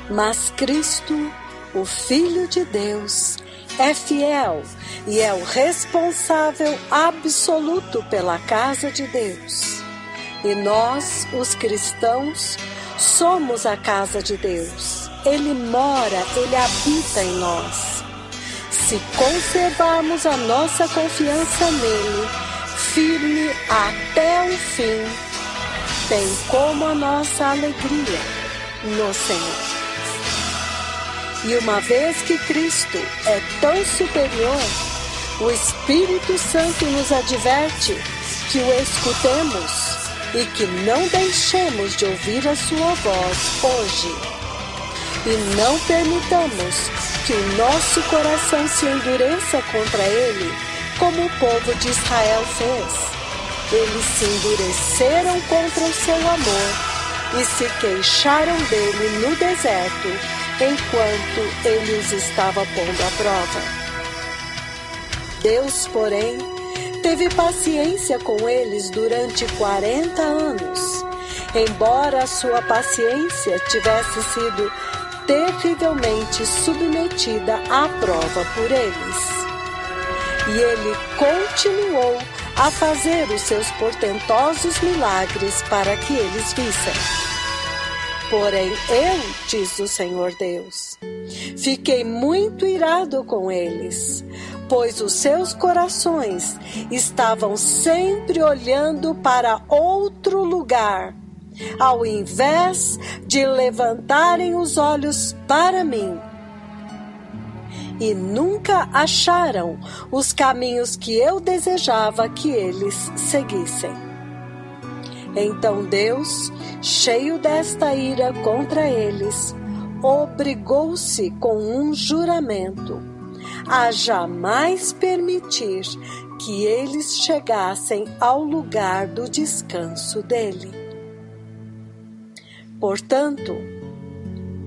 Mas Cristo, o Filho de Deus, é fiel e é o responsável absoluto pela casa de Deus. E nós, os cristãos, somos a casa de Deus. Ele mora, Ele habita em nós. Se conservarmos a nossa confiança nele, firme até o fim, bem como a nossa alegria no Senhor. E uma vez que Cristo é tão superior, o Espírito Santo nos adverte que o escutemos e que não deixemos de ouvir a sua voz hoje. E não permitamos que o nosso coração se endureça contra ele, como o povo de Israel fez. Eles se endureceram contra o seu amor e se queixaram dele no deserto, enquanto ele os estava pondo à prova. Deus, porém, teve paciência com eles durante 40 anos, embora a sua paciência tivesse sido terrivelmente submetida à prova por eles. E ele continuou a fazer os seus portentosos milagres para que eles vissem. Porém, eu, diz o Senhor Deus, fiquei muito irado com eles, pois os seus corações estavam sempre olhando para outro lugar, ao invés de levantarem os olhos para mim. E nunca acharam os caminhos que eu desejava que eles seguissem. Então Deus, cheio desta ira contra eles, obrigou-se com um juramento a jamais permitir que eles chegassem ao lugar do descanso dele. Portanto,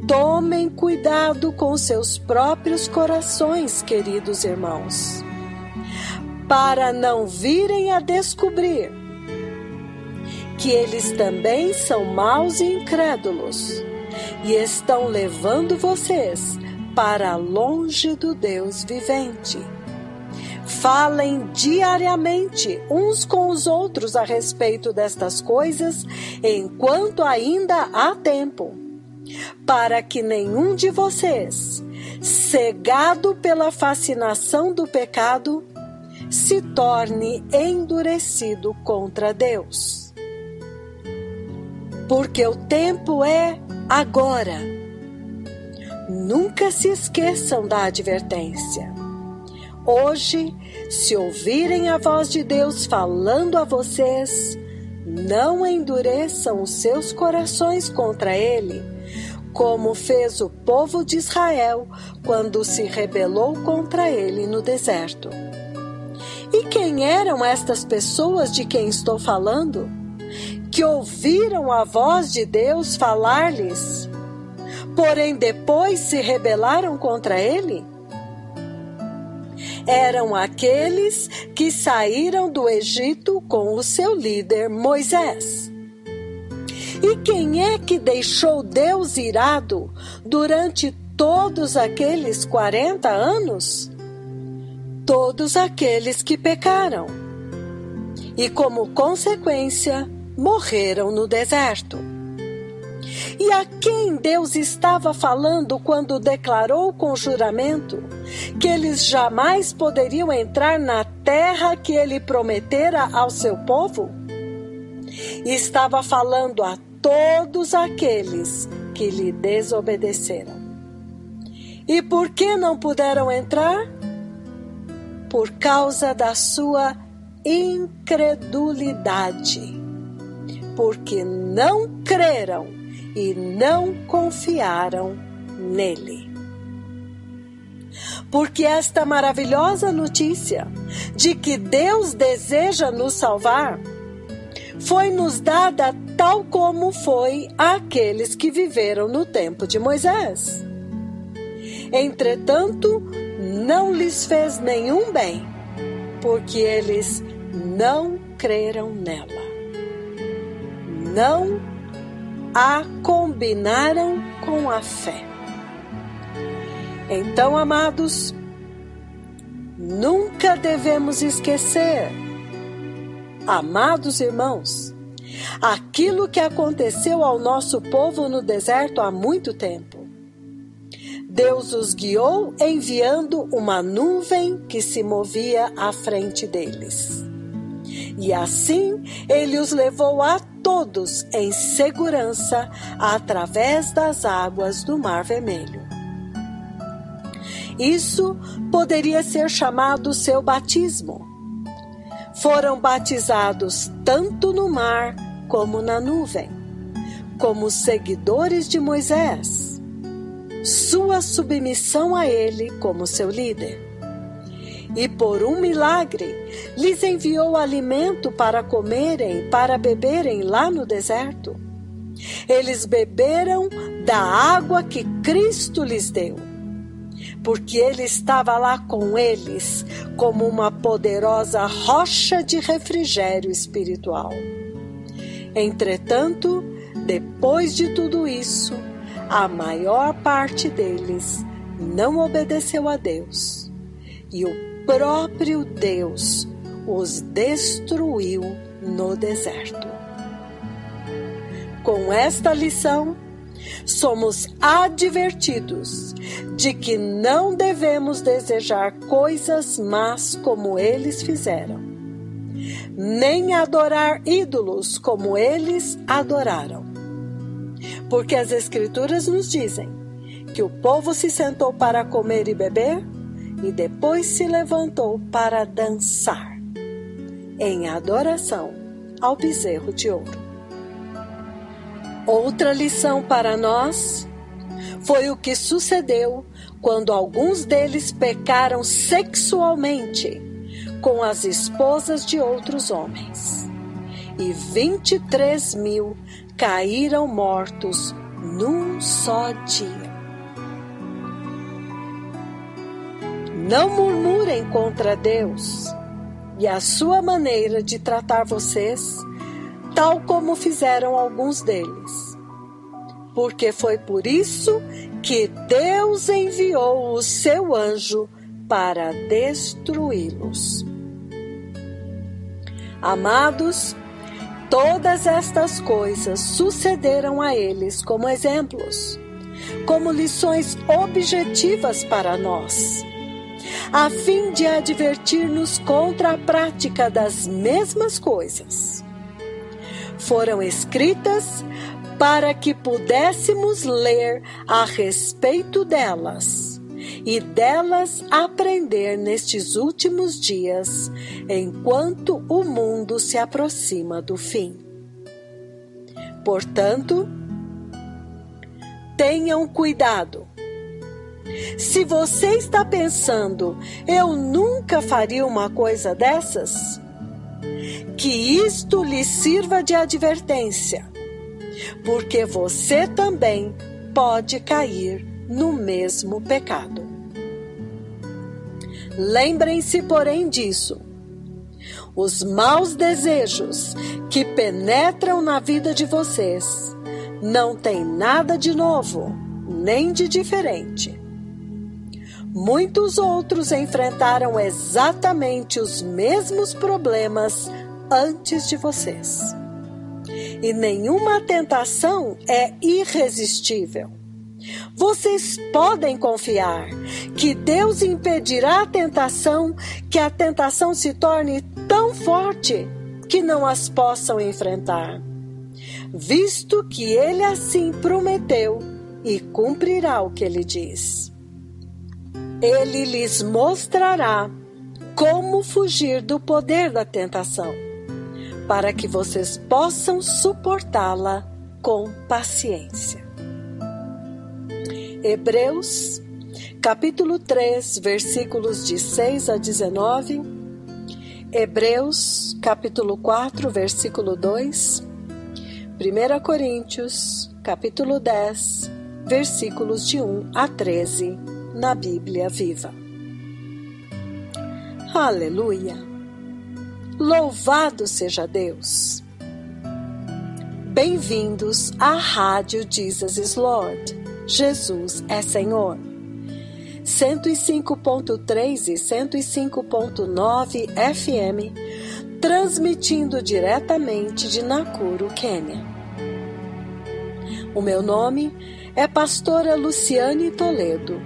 tomem cuidado com seus próprios corações, queridos irmãos, para não virem a descobrir que eles também são maus e incrédulos e estão levando vocês para longe do Deus vivente. Falem diariamente uns com os outros a respeito destas coisas, enquanto ainda há tempo, para que nenhum de vocês, cegado pela fascinação do pecado, se torne endurecido contra Deus. Porque o tempo é agora. Nunca se esqueçam da advertência. Hoje, se ouvirem a voz de Deus falando a vocês, não endureçam os seus corações contra ele, como fez o povo de Israel quando se rebelou contra ele no deserto. E quem eram estas pessoas de quem estou falando, que ouviram a voz de Deus falar-lhes, porém depois se rebelaram contra ele? Eram aqueles que saíram do Egito com o seu líder Moisés. E quem é que deixou Deus irado durante todos aqueles 40 anos? Todos aqueles que pecaram. E como consequência, morreram no deserto. E a quem Deus estava falando quando declarou com juramento que eles jamais poderiam entrar na terra que ele prometera ao seu povo? Estava falando a todos aqueles que lhe desobedeceram. E por que não puderam entrar? Por causa da sua incredulidade. Porque não creram e não confiaram nele. Porque esta maravilhosa notícia de que Deus deseja nos salvar foi nos dada tal como foi àqueles que viveram no tempo de Moisés. Entretanto, não lhes fez nenhum bem, porque eles não creram nela. Não a combinaram com a fé. Então, amados, nunca devemos esquecer, amados irmãos, aquilo que aconteceu ao nosso povo no deserto há muito tempo. Deus os guiou enviando uma nuvem que se movia à frente deles. E assim ele os levou a todos em segurança através das águas do Mar Vermelho. Isso poderia ser chamado seu batismo. Foram batizados tanto no mar como na nuvem, como seguidores de Moisés, sua submissão a ele como seu líder. E por um milagre, lhes enviou alimento para comerem, para beberem lá no deserto. Eles beberam da água que Cristo lhes deu, porque ele estava lá com eles como uma poderosa rocha de refrigério espiritual. Entretanto, depois de tudo isso, a maior parte deles não obedeceu a Deus, e o próprio Deus os destruiu no deserto. Com esta lição, somos advertidos de que não devemos desejar coisas más como eles fizeram, nem adorar ídolos como eles adoraram. Porque as Escrituras nos dizem que o povo se sentou para comer e beber e depois se levantou para dançar, em adoração ao bezerro de ouro. Outra lição para nós foi o que sucedeu quando alguns deles pecaram sexualmente com as esposas de outros homens, e 23.000 caíram mortos num só dia. Não murmurem contra Deus e a sua maneira de tratar vocês, tal como fizeram alguns deles, porque foi por isso que Deus enviou o seu anjo para destruí-los. Amados, todas estas coisas sucederam a eles como exemplos, como lições objetivas para nós, a fim de advertir-nos contra a prática das mesmas coisas. Foram escritas para que pudéssemos ler a respeito delas e delas aprender nestes últimos dias, enquanto o mundo se aproxima do fim. Portanto, tenham cuidado. Se você está pensando, eu nunca faria uma coisa dessas, que isto lhe sirva de advertência, porque você também pode cair no mesmo pecado. Lembrem-se, porém, disso. Os maus desejos que penetram na vida de vocês não têm nada de novo, nem de diferente. Muitos outros enfrentaram exatamente os mesmos problemas antes de vocês. E nenhuma tentação é irresistível. Vocês podem confiar que Deus impedirá a tentação, que a tentação se torne tão forte que não as possam enfrentar, visto que Ele assim prometeu e cumprirá o que Ele diz. Ele lhes mostrará como fugir do poder da tentação, para que vocês possam suportá-la com paciência. Hebreus, capítulo 3, versículos de 6 a 19. Hebreus, capítulo 4, versículo 2. 1 Coríntios, capítulo 10, versículos de 1 a 13, na Bíblia Viva. Aleluia! Louvado seja Deus! Bem-vindos à Rádio Jesus is Lord. Jesus é Senhor. 105.3 e 105.9 FM, transmitindo diretamente de Nakuru, Quênia. O meu nome é Pastora Luciane Toledo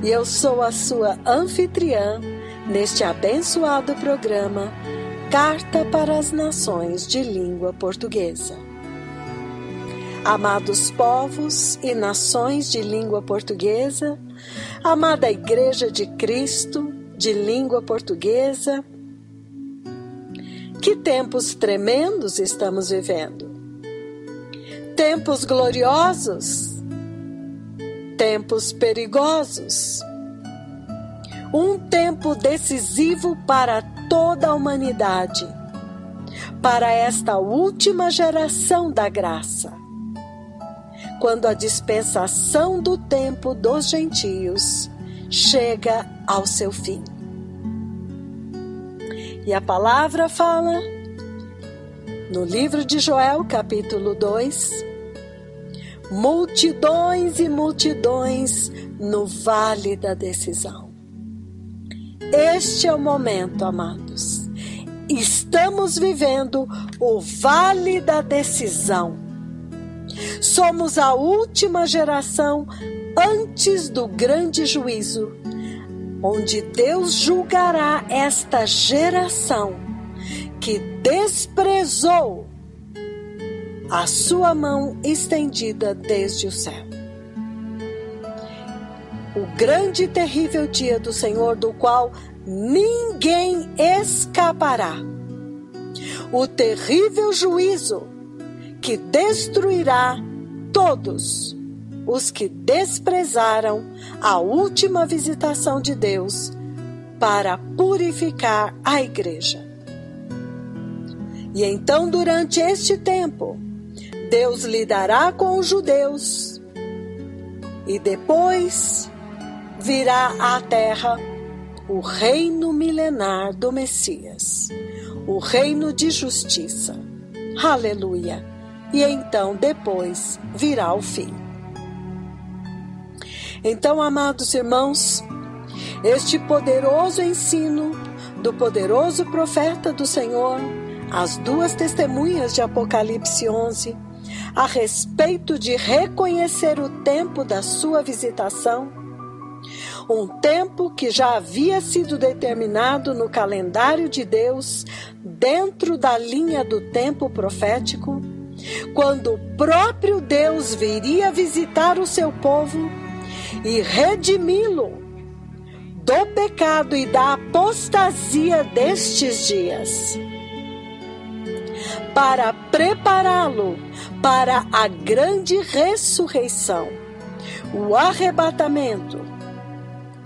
e eu sou a sua anfitriã neste abençoado programa Carta para as Nações de Língua Portuguesa. Amados povos e nações de língua portuguesa, amada Igreja de Cristo de língua portuguesa, que tempos tremendos estamos vivendo. Tempos gloriosos, tempos perigosos. Um tempo decisivo para toda a humanidade, para esta última geração da graça, quando a dispensação do tempo dos gentios chega ao seu fim. E a palavra fala, no livro de Joel, capítulo 2, multidões e multidões no vale da decisão. Este é o momento, amados. Estamos vivendo o vale da decisão. Somos a última geração antes do grande juízo, onde Deus julgará esta geração que desprezou a sua mão estendida desde o céu. O grande e terrível dia do Senhor, do qual ninguém escapará. O terrível juízo que destruirá todos os que desprezaram a última visitação de Deus para purificar a igreja. E então, durante este tempo, Deus lidará com os judeus e depois virá à terra o reino milenar do Messias, o reino de justiça. Aleluia! E então depois virá o fim. Então, amados irmãos, este poderoso ensino do poderoso profeta do Senhor, as duas testemunhas de Apocalipse 11, a respeito de reconhecer o tempo da sua visitação, um tempo que já havia sido determinado no calendário de Deus, dentro da linha do tempo profético, quando o próprio Deus viria visitar o seu povo e redimi-lo do pecado e da apostasia destes dias, para prepará-lo para a grande ressurreição, o arrebatamento,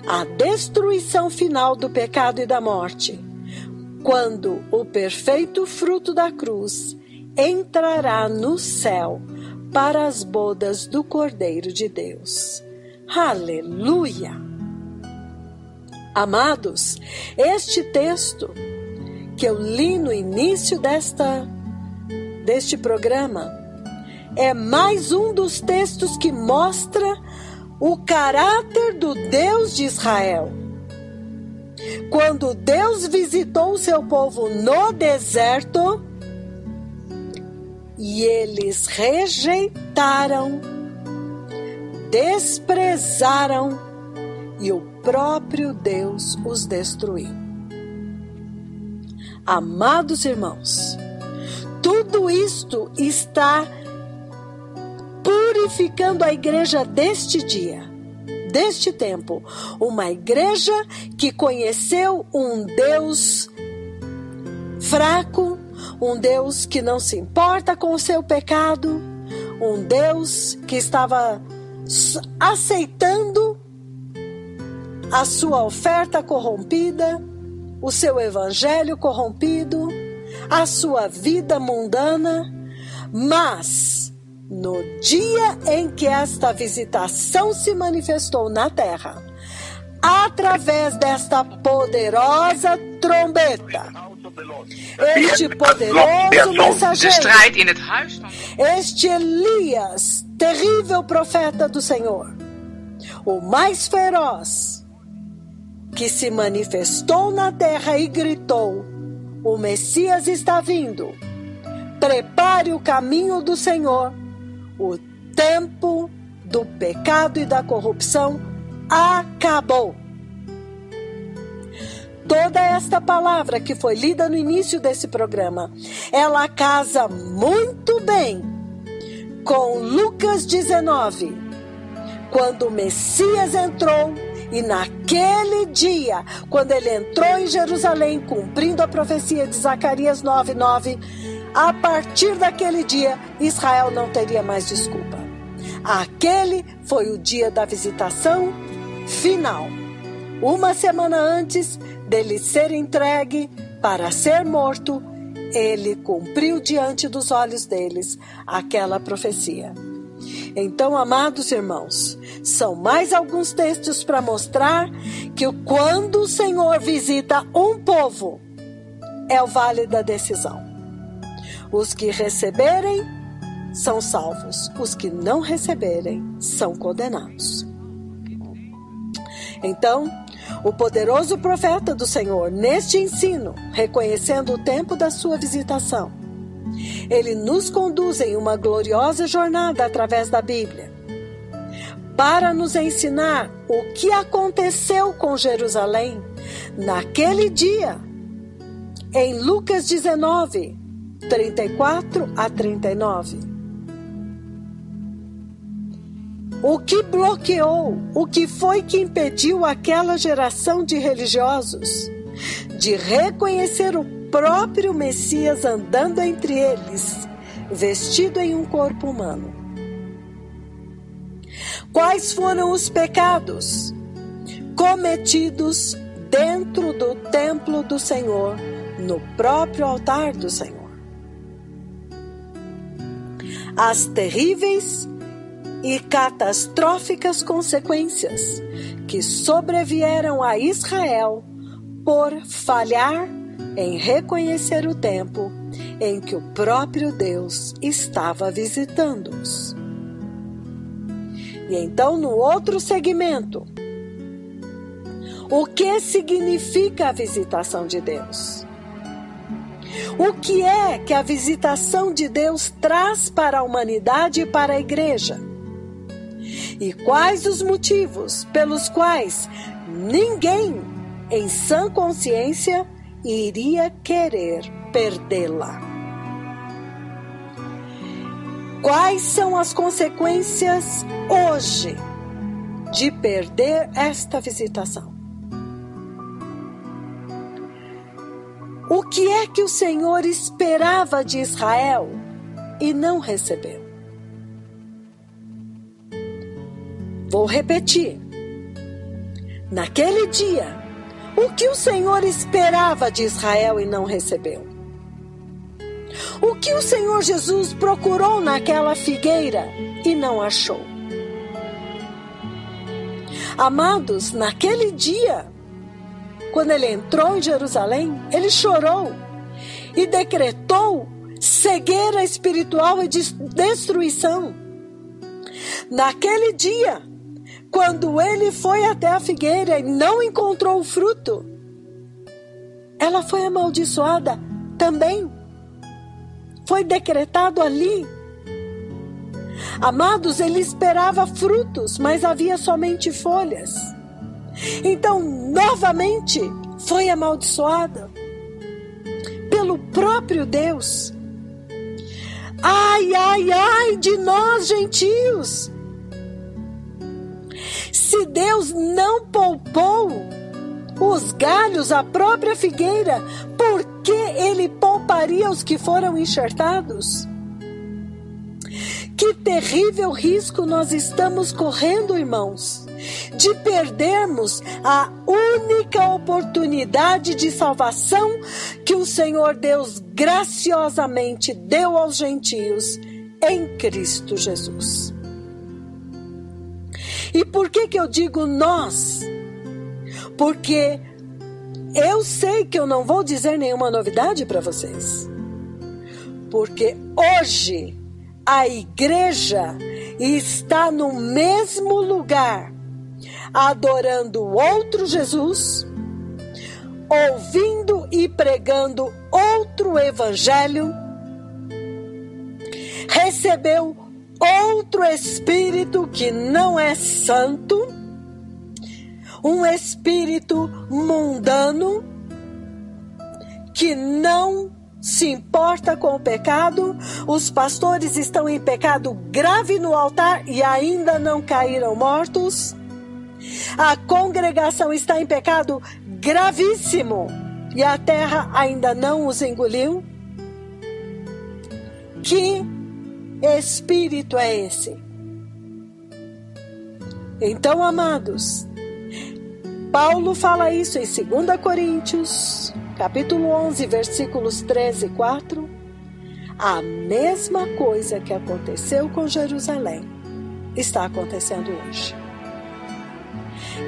a destruição final do pecado e da morte, quando o perfeito fruto da cruz entrará no céu para as bodas do Cordeiro de Deus. Aleluia! Amados, este texto que eu li no início deste programa é mais um dos textos que mostra o caráter do Deus de Israel. Quando Deus visitou o seu povo no deserto e eles rejeitaram, desprezaram e o próprio Deus os destruiu. Amados irmãos, tudo isto está purificando a igreja deste dia, deste tempo. Uma igreja que conheceu um Deus fraco, um Deus que não se importa com o seu pecado, um Deus que estava aceitando a sua oferta corrompida, o seu evangelho corrompido, a sua vida mundana, mas no dia em que esta visitação se manifestou na terra, através desta poderosa trombeta, este poderoso mensageiro, este Elias, terrível profeta do Senhor, o mais feroz, que se manifestou na terra e gritou: o Messias está vindo, prepare o caminho do Senhor. O tempo do pecado e da corrupção acabou. Toda esta palavra que foi lida no início desse programa, ela casa muito bem com Lucas 19, quando o Messias entrou, e naquele dia, quando ele entrou em Jerusalém, cumprindo a profecia de Zacarias 9:9, a partir daquele dia, Israel não teria mais desculpa. Aquele foi o dia da visitação final. Uma semana antes dele ser entregue para ser morto, ele cumpriu diante dos olhos deles aquela profecia. Então, amados irmãos, são mais alguns textos para mostrar que quando o Senhor visita um povo, é o vale da decisão. Os que receberem são salvos, os que não receberem são condenados. Então, o poderoso profeta do Senhor, neste ensino, reconhecendo o tempo da sua visitação, ele nos conduz em uma gloriosa jornada através da Bíblia, para nos ensinar o que aconteceu com Jerusalém naquele dia, em Lucas 19, 34 a 39. O que bloqueou, o que foi que impediu aquela geração de religiosos de reconhecer o próprio Messias andando entre eles, vestido em um corpo humano? Quais foram os pecados cometidos dentro do templo do Senhor, no próprio altar do Senhor? As terríveis e catastróficas consequências que sobrevieram a Israel por falhar em reconhecer o tempo em que o próprio Deus estava visitando-os. E então, no outro segmento, o que significa a visitação de Deus? O que é que a visitação de Deus traz para a humanidade e para a igreja? E quais os motivos pelos quais ninguém, em sã consciência, iria querer perdê-la? Quais são as consequências hoje de perder esta visitação? O que é que o Senhor esperava de Israel e não recebeu? Vou repetir. Naquele dia, o que o Senhor esperava de Israel e não recebeu? O que o Senhor Jesus procurou naquela figueira e não achou? Amados, naquele dia, quando ele entrou em Jerusalém, ele chorou e decretou cegueira espiritual e destruição. Naquele dia, quando ele foi até a figueira e não encontrou o fruto, ela foi amaldiçoada também. Foi decretado ali. Amados, ele esperava frutos, mas havia somente folhas. Então, novamente, foi amaldiçoada pelo próprio Deus. Ai, ai, ai de nós, gentios! Se Deus não poupou os galhos, a própria figueira, por que ele pouparia os que foram enxertados? Que terrível risco nós estamos correndo, irmãos, de perdermos a única oportunidade de salvação que o Senhor Deus graciosamente deu aos gentios em Cristo Jesus. E por que eu digo nós? Porque eu sei que eu não vou dizer nenhuma novidade para vocês. Porque hoje a igreja está no mesmo lugar, adorando outro Jesus, ouvindo e pregando outro evangelho, recebeu outro espírito que não é santo, um espírito mundano, que não se importa com o pecado. Os pastores estão em pecado grave no altar e ainda não caíram mortos. A congregação está em pecado gravíssimo e a terra ainda não os engoliu. Que espírito é esse? Então, amados, Paulo fala isso em 2 Coríntios, capítulo 11, versículos 13 e 4. A mesma coisa que aconteceu com Jerusalém está acontecendo hoje.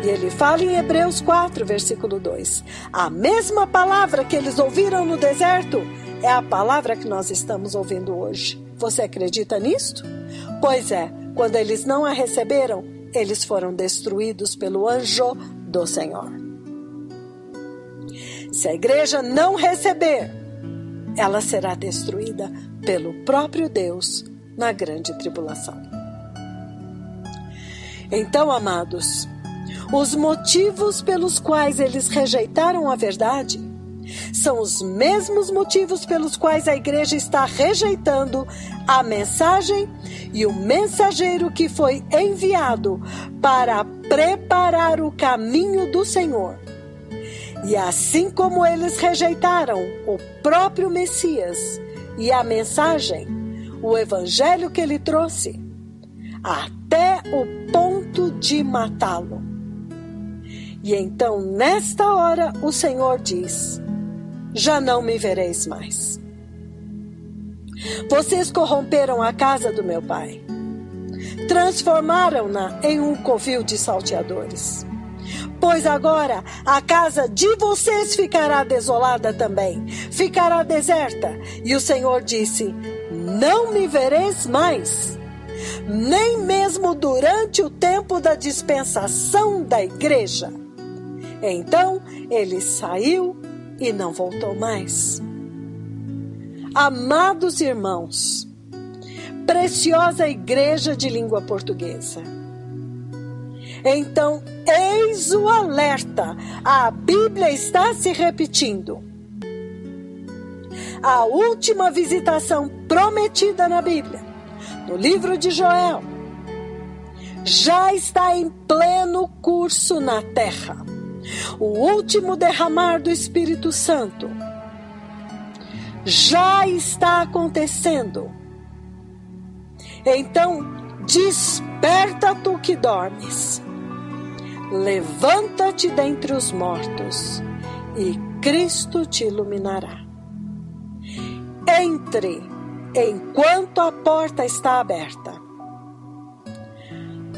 E ele fala em Hebreus 4, versículo 2. A mesma palavra que eles ouviram no deserto é a palavra que nós estamos ouvindo hoje. Você acredita nisto? Pois é, quando eles não a receberam, eles foram destruídos pelo anjo do Senhor. Se a igreja não receber, ela será destruída pelo próprio Deus na grande tribulação. Então, amados, os motivos pelos quais eles rejeitaram a verdade são os mesmos motivos pelos quais a igreja está rejeitando a mensagem e o mensageiro que foi enviado para preparar o caminho do Senhor. E assim como eles rejeitaram o próprio Messias e a mensagem, o evangelho que ele trouxe, até o ponto de matá-lo. E então, nesta hora, o Senhor diz: já não me vereis mais. Vocês corromperam a casa do meu pai, transformaram-na em um covil de salteadores. Pois agora a casa de vocês ficará desolada também, ficará deserta. E o Senhor disse: não me vereis mais, nem mesmo durante o tempo da dispensação da igreja. Então ele saiu e não voltou mais. Amados irmãos, preciosa igreja de língua portuguesa, então eis o alerta. A Bíblia está se repetindo. A última visitação prometida na Bíblia, no livro de Joel, já está em pleno curso na terra. O último derramar do Espírito Santo já está acontecendo. Então, desperta tu que dormes, levanta-te dentre os mortos, e Cristo te iluminará. Entre enquanto a porta está aberta.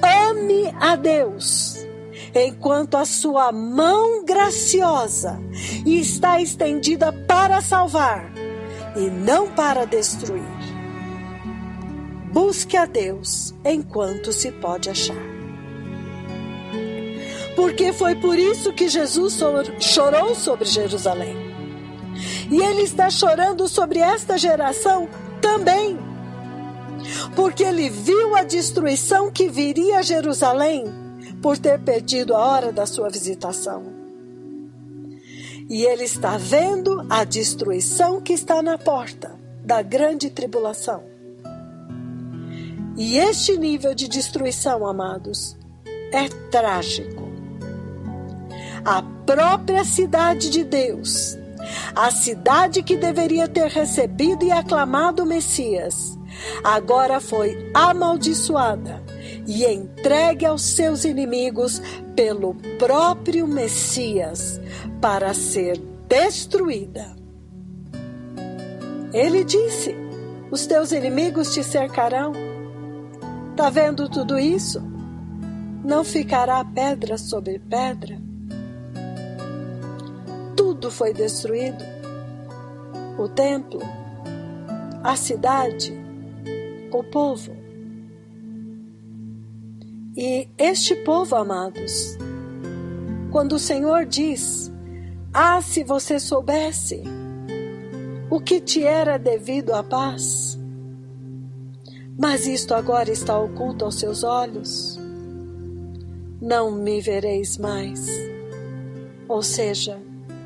Ame a Deus enquanto a sua mão graciosa está estendida para salvar e não para destruir. Busque a Deus enquanto se pode achar. Porque foi por isso que Jesus chorou sobre Jerusalém. E Ele está chorando sobre esta geração também. Porque Ele viu a destruição que viria a Jerusalém por ter perdido a hora da sua visitação. E Ele está vendo a destruição que está na porta da grande tribulação. E este nível de destruição, amados, é trágico. A própria cidade de Deus, a cidade que deveria ter recebido e aclamado o Messias, agora foi amaldiçoada e entregue aos seus inimigos pelo próprio Messias para ser destruída. Ele disse: os teus inimigos te cercarão. Está vendo tudo isso? Não ficará pedra sobre pedra. tudo foi destruído. O templo, a cidade, o povo. E este povo, amados, quando o Senhor diz: "Ah, se você soubesse o que te era devido à paz, mas isto agora está oculto aos seus olhos, não me vereis mais." Ou seja,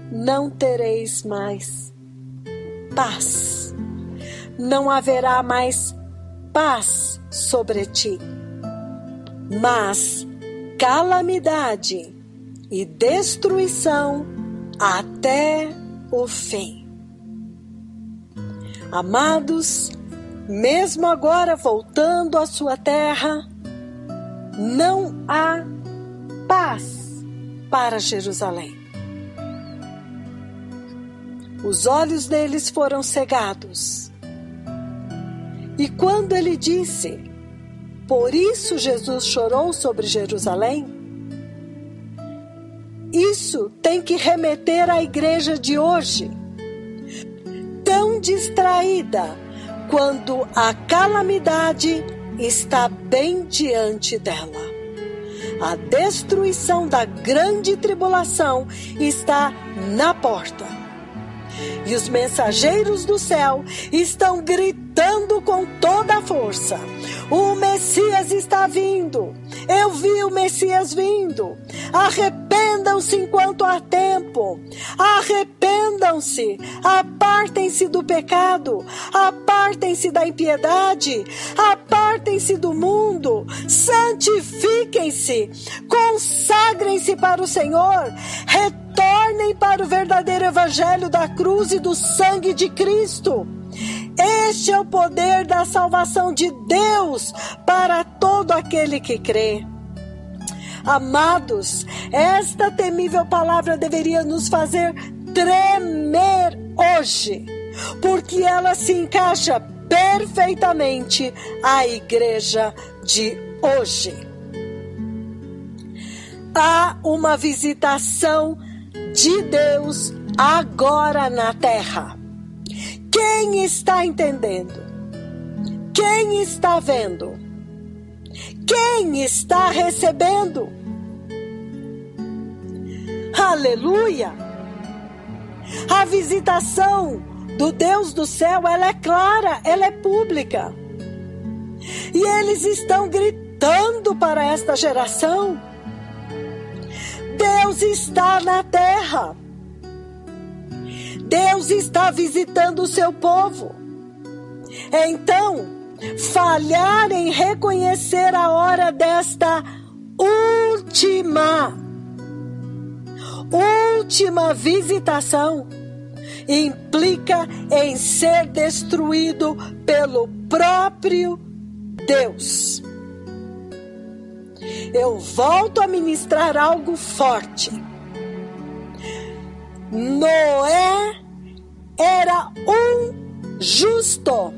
não tereis mais paz. Não haverá mais paz sobre ti, mas calamidade e destruição até o fim. Amados, mesmo agora voltando à sua terra, não há paz para Jerusalém. Os olhos deles foram cegados. E quando ele disse: "Por isso Jesus chorou sobre Jerusalém", isso tem que remeter à igreja de hoje, tão distraída quando a calamidade está bem diante dela. A destruição da grande tribulação está na porta. E os mensageiros do céu estão gritando com toda a força: "O Messias está vindo! Eu vi o Messias vindo! Arrependam-se enquanto há tempo! Arrependam-se! Apartem-se do pecado! Apartem-se da impiedade! Apartem-se do mundo! Santifiquem-se! Consagrem-se para o Senhor! Retornem para o verdadeiro evangelho da cruz e do sangue de Cristo! Este é o poder da salvação de Deus para todo aquele que crê." Amados, esta temível palavra deveria nos fazer tremer hoje, porque ela se encaixa perfeitamente à igreja de hoje. Há uma visitação de Deus agora na terra. Quem está entendendo? Quem está vendo? Quem está recebendo? Aleluia! A visitação do Deus do céu, ela é clara, ela é pública. E eles estão gritando para esta geração: Deus está na terra. Deus está visitando o seu povo. Então, falhar em reconhecer a hora desta última visitação implica em ser destruído pelo próprio Deus. Eu volto a ministrar algo forte. Noé era um justo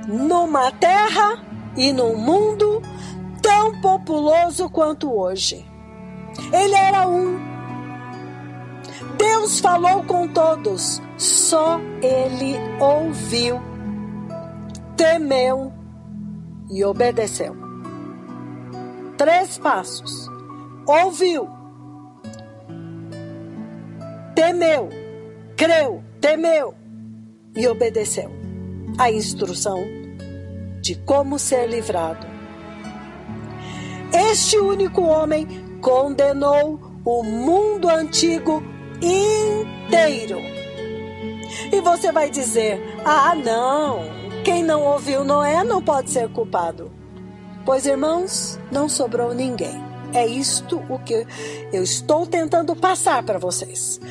numa terra e num mundo tão populoso quanto hoje. Ele era um. Deus falou com todos, só ele ouviu, temeu e obedeceu. 3 passos. Ouviu, temeu, creu, temeu e obedeceu a instrução de como ser livrado. Este único homem condenou o mundo antigo inteiro. E você vai dizer: ah, não, quem não ouviu Noé não pode ser culpado. Pois, irmãos, não sobrou ninguém. É isto o que eu estou tentando passar para vocês.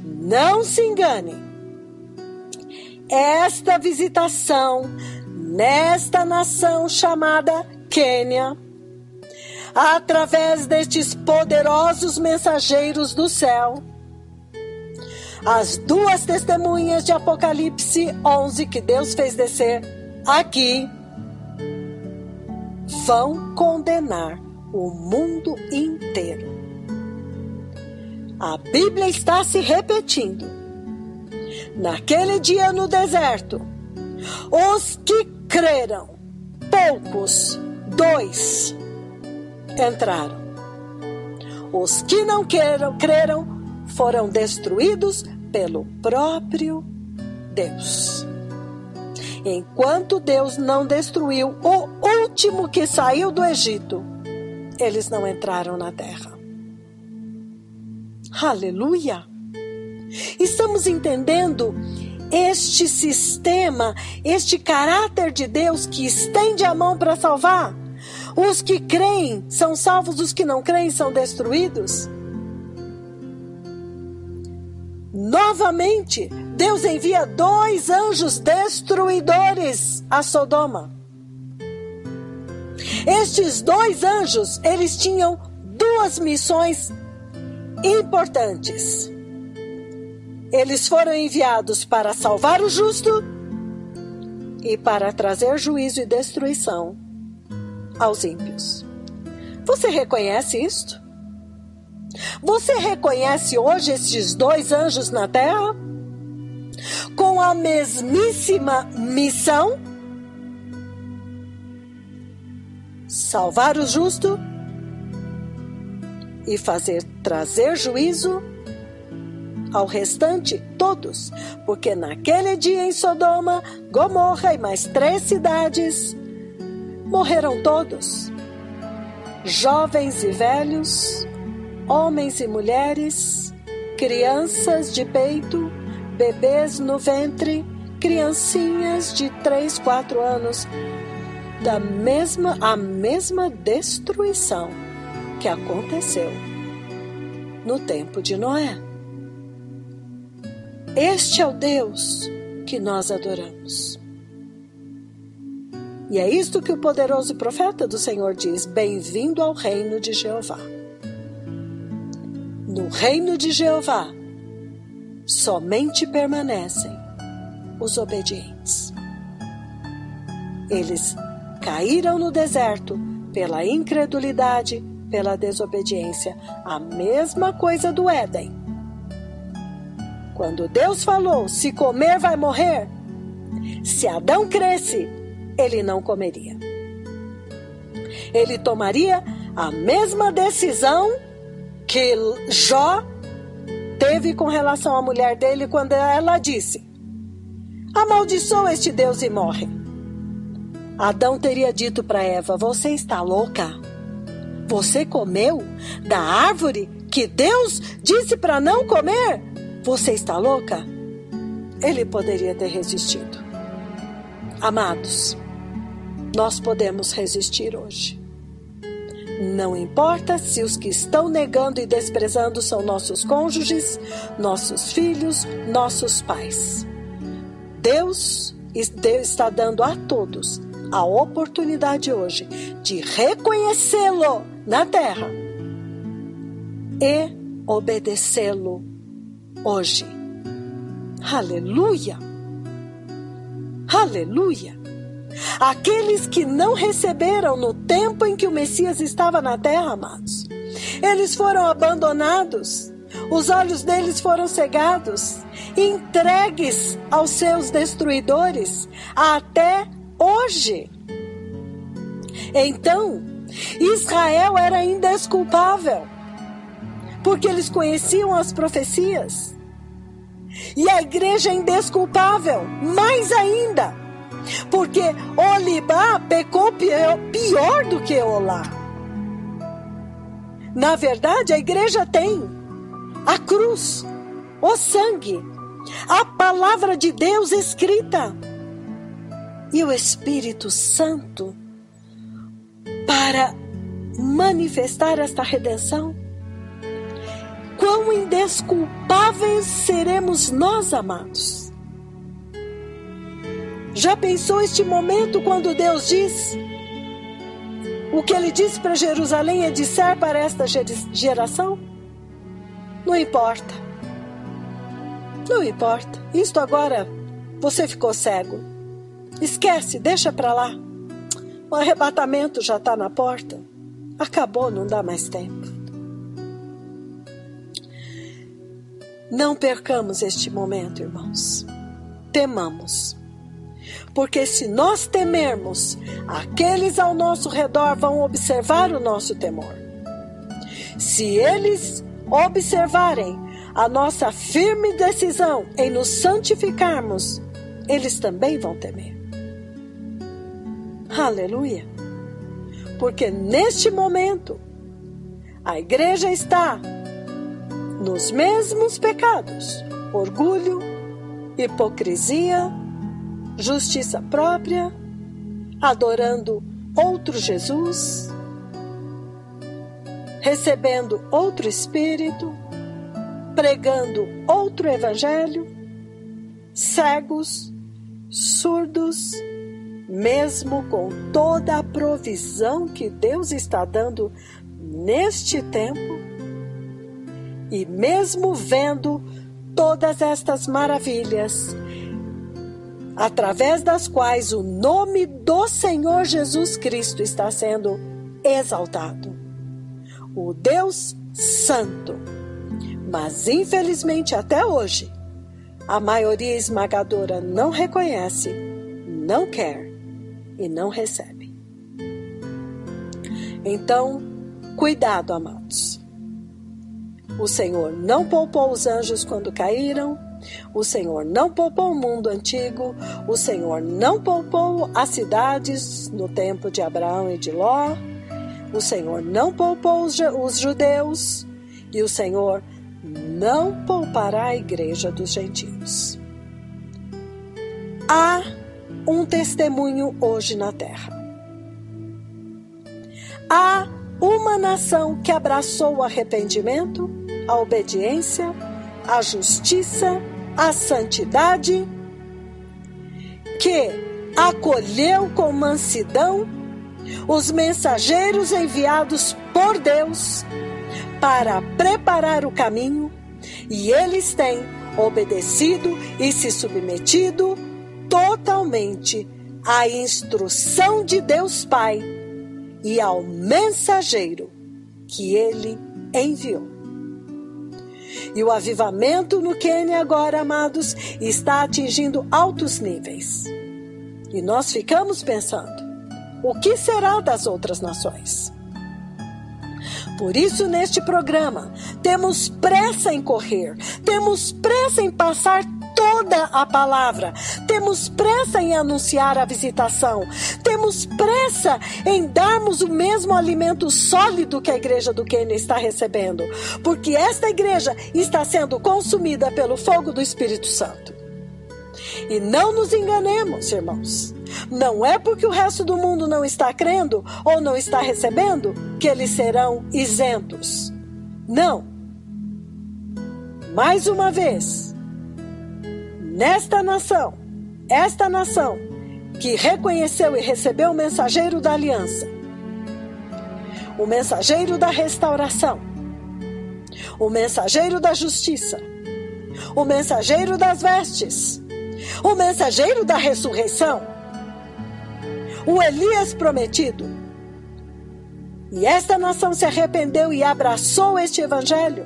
Não se engane. Esta visitação nesta nação chamada Quênia, através destes poderosos mensageiros do céu, as 2 testemunhas de Apocalipse 11 que Deus fez descer aqui, vão condenar o mundo inteiro. A Bíblia está se repetindo. Naquele dia no deserto, os que creram, poucos, 2, entraram. Os que não creram foram destruídos pelo próprio Deus. Enquanto Deus não destruiu o último que saiu do Egito, eles não entraram na terra. Aleluia! Estamos entendendo este sistema, este caráter de Deus que estende a mão para salvar? Os que creem são salvos, os que não creem são destruídos? Novamente, Deus envia 2 anjos destruidores a Sodoma. Estes 2 anjos, eles tinham 2 missões importantes. Eles foram enviados para salvar o justo e para trazer juízo e destruição aos ímpios. Você reconhece isto? Você reconhece hoje estes 2 anjos na terra? Com a mesmíssima missão? Salvar o justo e trazer juízo ao restante, todos. Porque naquele dia em Sodoma, Gomorra e mais 3 cidades, morreram todos. Jovens e velhos, homens e mulheres, crianças de peito, bebês no ventre, criancinhas de 3, 4 anos, a mesma destruição que aconteceu no tempo de Noé. Este é o Deus que nós adoramos. E é isto que o poderoso profeta do Senhor diz: bem-vindo ao reino de Jeová. No reino de Jeová, somente permanecem os obedientes. Eles caíram no deserto pela incredulidade, pela desobediência. A mesma coisa do Éden. Quando Deus falou, se comer vai morrer, se Adão cresce, ele não comeria. Ele tomaria a mesma decisão que Jó teve com relação à mulher dele quando ela disse: amaldiçoa este Deus e morre. Adão teria dito para Eva: você está louca? Você comeu da árvore que Deus disse para não comer? Você está louca? Ele poderia ter resistido. Amados, nós podemos resistir hoje. Não importa se os que estão negando e desprezando são nossos cônjuges, nossos filhos, nossos pais. Deus está dando a todos a oportunidade hoje de reconhecê-lo na terra e obedecê-lo hoje. Aleluia! Aleluia! Aqueles que não receberam no tempo em que o Messias estava na terra, amados, eles foram abandonados, os olhos deles foram cegados, entregues aos seus destruidores até hoje. Então, Israel era indesculpável, porque eles conheciam as profecias. E a igreja é indesculpável, mais ainda, porque Olibá pecou pior do que Olá. Na verdade, a igreja tem a cruz, o sangue, a palavra de Deus escrita e o Espírito Santo para manifestar esta redenção. Quão indesculpáveis seremos nós, amados? Já pensou este momento quando Deus diz o que Ele disse para Jerusalém e disser para esta geração? Não importa. Não importa. Isto agora, você ficou cego. Esquece, deixa para lá. O arrebatamento já está na porta. Acabou, não dá mais tempo. Não percamos este momento, irmãos. Temamos. Porque se nós temermos, aqueles ao nosso redor vão observar o nosso temor. Se eles observarem a nossa firme decisão em nos santificarmos, eles também vão temer. Aleluia! Porque neste momento, a igreja está nos mesmos pecados: orgulho, hipocrisia, justiça própria, adorando outro Jesus, recebendo outro Espírito, pregando outro Evangelho, cegos, surdos, mesmo com toda a provisão que Deus está dando neste tempo, e mesmo vendo todas estas maravilhas, através das quais o nome do Senhor Jesus Cristo está sendo exaltado. O Deus Santo. Mas infelizmente até hoje, a maioria esmagadora não reconhece, não quer e não recebe. Então, cuidado, amados. O Senhor não poupou os anjos quando caíram, o Senhor não poupou o mundo antigo, o Senhor não poupou as cidades no tempo de Abraão e de Ló, o Senhor não poupou os judeus e o Senhor não poupará a igreja dos gentios. Há um testemunho hoje na terra. Há uma nação que abraçou o arrependimento, a obediência, a justiça, a santidade, que acolheu com mansidão os mensageiros enviados por Deus para preparar o caminho, e eles têm obedecido e se submetido totalmente à instrução de Deus Pai e ao mensageiro que ele enviou. E o avivamento no Quênia agora, amados, está atingindo altos níveis. E nós ficamos pensando, o que será das outras nações? Por isso, neste programa, temos pressa em correr, temos pressa em passar toda a palavra, temos pressa em anunciar a visitação, temos pressa em darmos o mesmo alimento sólido que a igreja do Quênia está recebendo, porque esta igreja está sendo consumida pelo fogo do Espírito Santo. E não nos enganemos, irmãos. Não é porque o resto do mundo não está crendo ou não está recebendo que eles serão isentos. Não. Mais uma vez, esta nação que reconheceu e recebeu o mensageiro da aliança, o mensageiro da restauração, o mensageiro da justiça, o mensageiro das vestes, o mensageiro da ressurreição, o Elias prometido. E esta nação se arrependeu e abraçou este evangelho,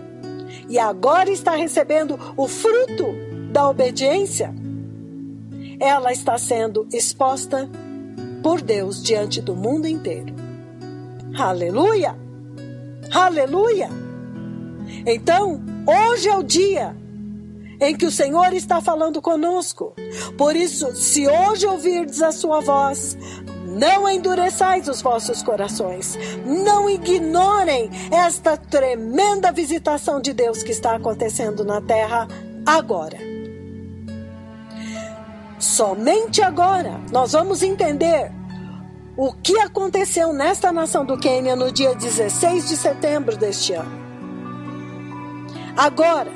e agora está recebendo o fruto da obediência. Ela está sendo exposta por Deus diante do mundo inteiro. Aleluia! Aleluia! Então, hoje é o dia em que o Senhor está falando conosco. Por isso, se hoje ouvirdes a sua voz, não endureçais os vossos corações. Não ignorem esta tremenda visitação de Deus que está acontecendo na terra agora. Somente agora nós vamos entender o que aconteceu nesta nação do Quênia no dia 16 de setembro deste ano. Agora,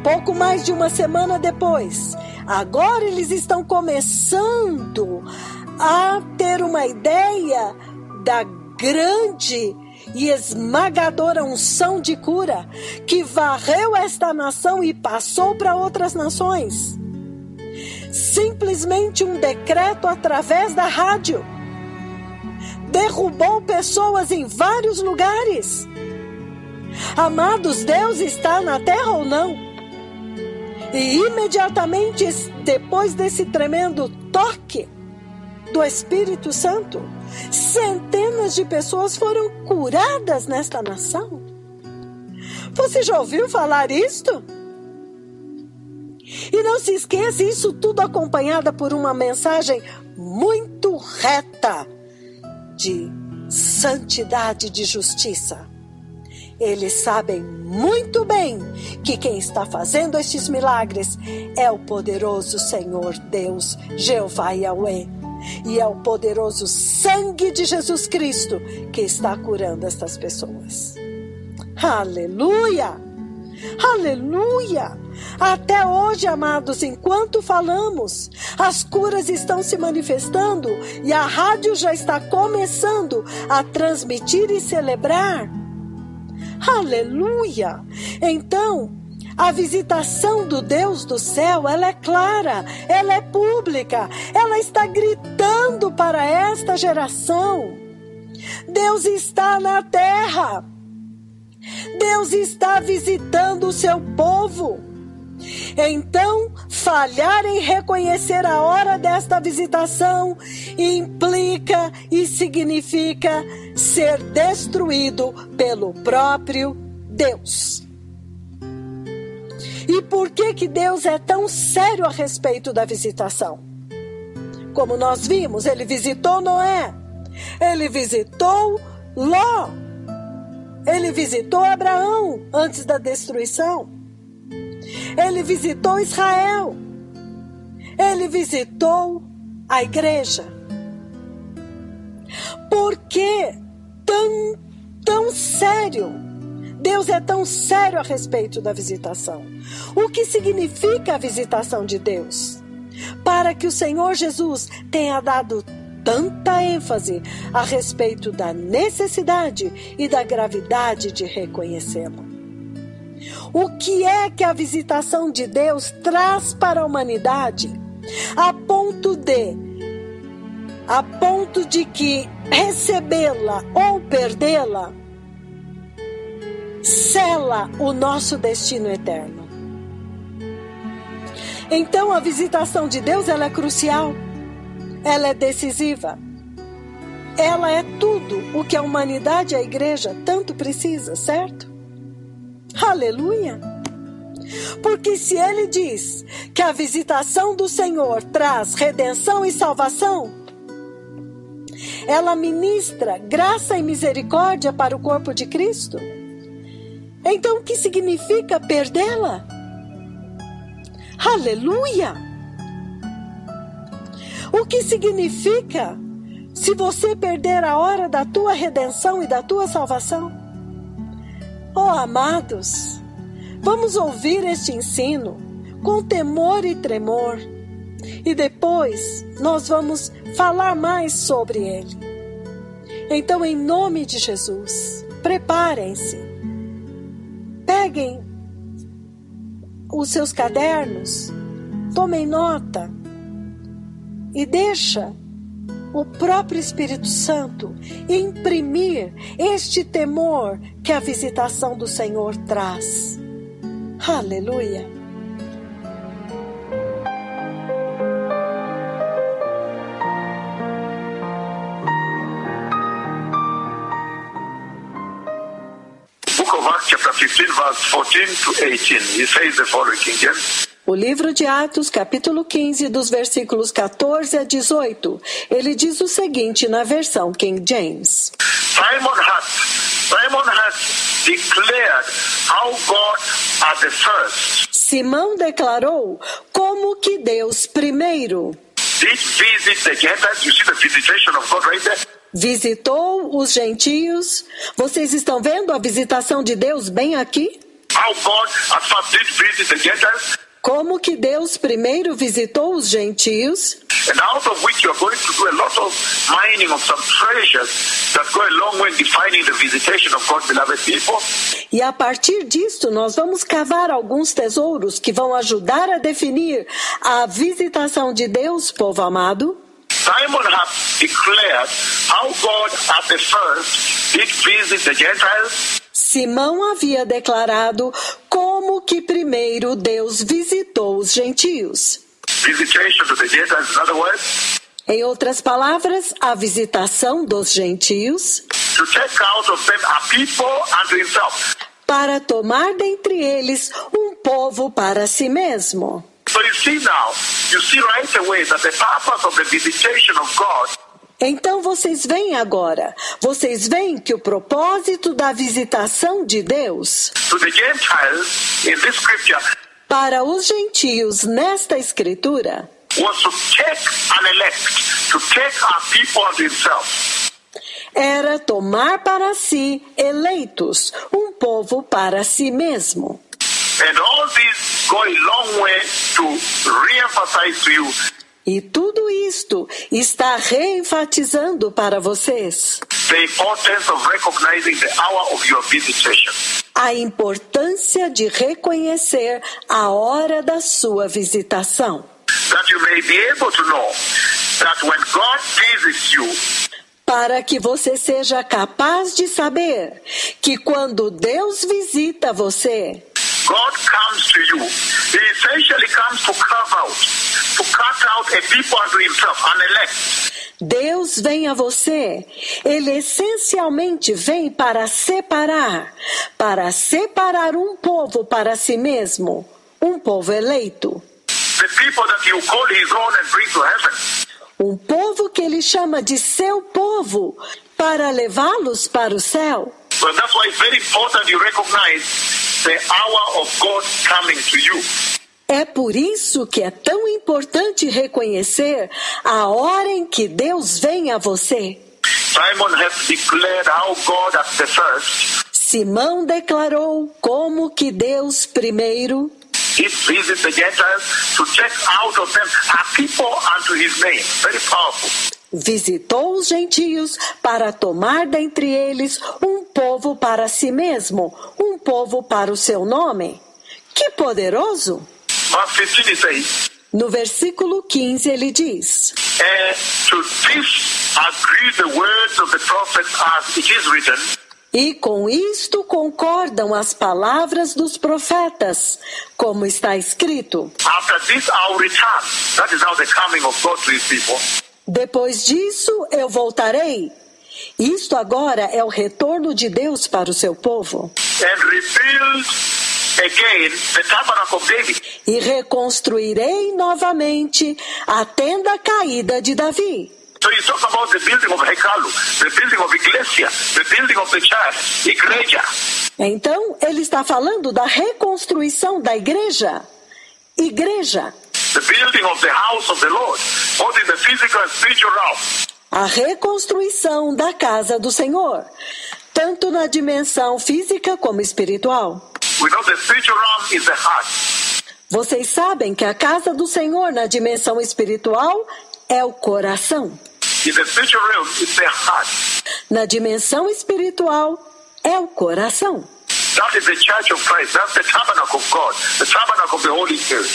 pouco mais de uma semana depois, agora eles estão começando a ter uma ideia da grande e esmagadora unção de cura que varreu esta nação e passou para outras nações. Simplesmente um decreto através da rádio derrubou pessoas em vários lugares. Amados, Deus está na terra ou não? E imediatamente depois desse tremendo toque do Espírito Santo, centenas de pessoas foram curadas nesta nação. Você já ouviu falar isto? E não se esqueça, isso tudo acompanhada por uma mensagem muito reta de santidade, de justiça. Eles sabem muito bem que quem está fazendo estes milagres é o poderoso Senhor Deus, Jeová Yahweh. E é o poderoso sangue de Jesus Cristo que está curando estas pessoas. Aleluia! Aleluia! Até hoje, amados, enquanto falamos, as curas estão se manifestando e a rádio já está começando a transmitir e celebrar. Aleluia! Então, a visitação do Deus do céu, ela é clara, ela é pública, ela está gritando para esta geração. Deus está na terra. Deus está visitando o seu povo. Então, falhar em reconhecer a hora desta visitação implica e significa ser destruído pelo próprio Deus. E por que Deus é tão sério a respeito da visitação? Como nós vimos, ele visitou Noé, ele visitou Ló, ele visitou Abraão antes da destruição, ele visitou Israel, ele visitou a igreja. Por que tão sério? Deus é tão sério a respeito da visitação. O que significa a visitação de Deus? Para que o Senhor Jesus tenha dado tanta ênfase a respeito da necessidade e da gravidade de reconhecê-lo. O que é que a visitação de Deus traz para a humanidade a ponto de que recebê-la ou perdê-la sela o nosso destino eterno? Então a visitação de Deus, ela é crucial, ela é decisiva, ela é tudo o que a humanidade e a igreja tanto precisa, certo? Aleluia! Porque se ele diz que a visitação do Senhor traz redenção e salvação, ela ministra graça e misericórdia para o corpo de Cristo. Então o que significa perdê-la? Aleluia! O que significa se você perder a hora da tua redenção e da tua salvação? Oh, amados, vamos ouvir este ensino com temor e tremor. E depois nós vamos falar mais sobre ele. Então, em nome de Jesus, preparem-se. Peguem os seus cadernos, tomem nota e deixa o próprio Espírito Santo imprimir este temor que a visitação do Senhor traz. Aleluia! Book of Acts, chapter 15, verse 14 to 18. He says the following, King James. O livro de Atos, capítulo 15, dos versículos 14 a 18, ele diz o seguinte na versão King James. Simon has declared how God at the first Simão declarou como que Deus primeiro did visit the Gentiles. You see the visitation of God right there? Visitou os gentios. Vocês estão vendo a visitação de Deus bem aqui? How God at first did visit the Gentiles. Como que Deus primeiro visitou os gentios? And out of which you are going to do a lot of mining of some treasures that go a long way in defining the visitation of God's beloved people. E a partir disto nós vamos cavar alguns tesouros que vão ajudar a definir a visitação de Deus, povo amado. Simon has declared how God at the first did visit the Gentiles. Simão havia declarado como que primeiro Deus visitou os gentios. Visitation to the Gentiles, in other words, Em outras palavras, a visitação dos gentios to take out of them a people unto himself. para tomar dentre eles um povo para si mesmo. So you see now, you see right away that the purpose of the visitation of God Então vocês veem agora, vocês veem que o propósito da visitação de Deus to the Gentiles in this scripture para os gentios nesta escritura was to take an elect, to take a people unto himself. era tomar para si eleitos, um povo para si mesmo. And all this go a long way to re-emphasize to you E tudo isto está reenfatizando para vocês the importance of recognizing the hour of your visitation. a importância de reconhecer a hora da sua visitação, That you may be able to know that when God visits you, para que você seja capaz de saber que quando Deus visita você, God comes to you. He essentially comes to carve out, to cut out a people unto himself, an elect. Deus vem a você, Ele essencialmente vem para separar um povo para si mesmo, um povo eleito, The people that you call his own and bring to heaven. um povo que Ele chama de seu povo, para levá-los para o céu. Well, that's why it's very important you recognize the hour of God coming to you. É por isso que é tão importante reconhecer a hora em que Deus vem a você. Simon has declared how God at the first, Simão declarou como que Deus primeiro he visits the Gentiles to take out of them a people unto his name. Very powerful. visitou os gentios para tomar dentre eles um povo para si mesmo, um povo para o seu nome. Que poderoso! Verse 15 says, No versículo 15 ele diz: to this agree the words of the prophets as it is written. E com isto concordam as palavras dos profetas, como está escrito. After this I'll return. That is now the coming of God to his people. Depois disso eu voltarei. Isto agora é o retorno de Deus para o seu povo. And rebuild again the tabernacle of David. E reconstruirei novamente a tenda caída de Davi. So he talks about the building of Hekalu, the building of Iglesia, the building of the church, Igreja. Então, ele está falando da reconstrução da igreja. Igreja. The building of the house of the Lord, both in the physical and spiritual realm. A reconstrução da casa do Senhor, tanto na dimensão física como espiritual. We know the spiritual realm is the heart. Vocês sabem que a casa do Senhor na dimensão espiritual é o coração. In the spiritual realm is the heart. Na dimensão espiritual é o coração. That is the church of Christ. That's the tabernacle of God, the tabernacle of the Holy Spirit.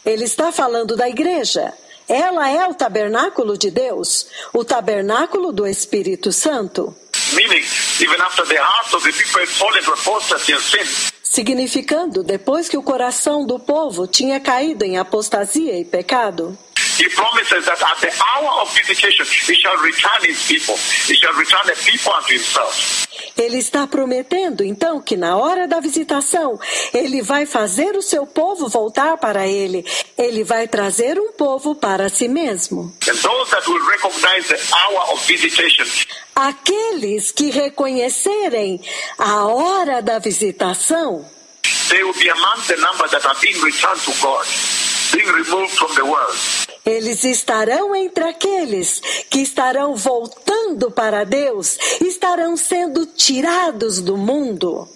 Ele está falando da igreja. Ela é o tabernáculo de Deus, o tabernáculo do Espírito Santo. Meaning, even after the hearts of the people had fallen to apostasy and sin, Significando, depois que o coração do povo tinha caído em apostasia e pecado, he promises that at the hour of visitation, he shall return his people. He shall return the people unto himself. ele está prometendo, então, que na hora da visitação, ele vai fazer o seu povo voltar para ele. Ele vai trazer um povo para si mesmo. And those that will recognize the hour of visitation, Aqueles que reconhecerem a hora da visitação, they will be among the number that are being returned to God, being removed from the world. eles estarão entre aqueles que estarão voltando para Deus, estarão sendo tirados do mundo.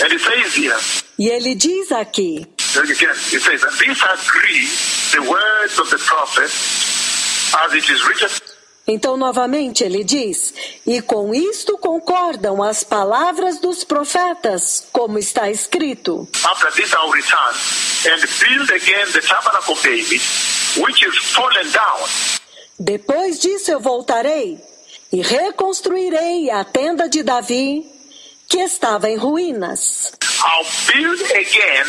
And it says here, E ele diz aqui, again, it says, and these agree the words of the prophet as it is written. então novamente ele diz, e com isto concordam as palavras dos profetas, como está escrito. After this I'll return and build again the tabernacle of David, which is fallen down. Depois disso eu voltarei e reconstruirei a tenda de Davi, que estava em ruínas. I'll build again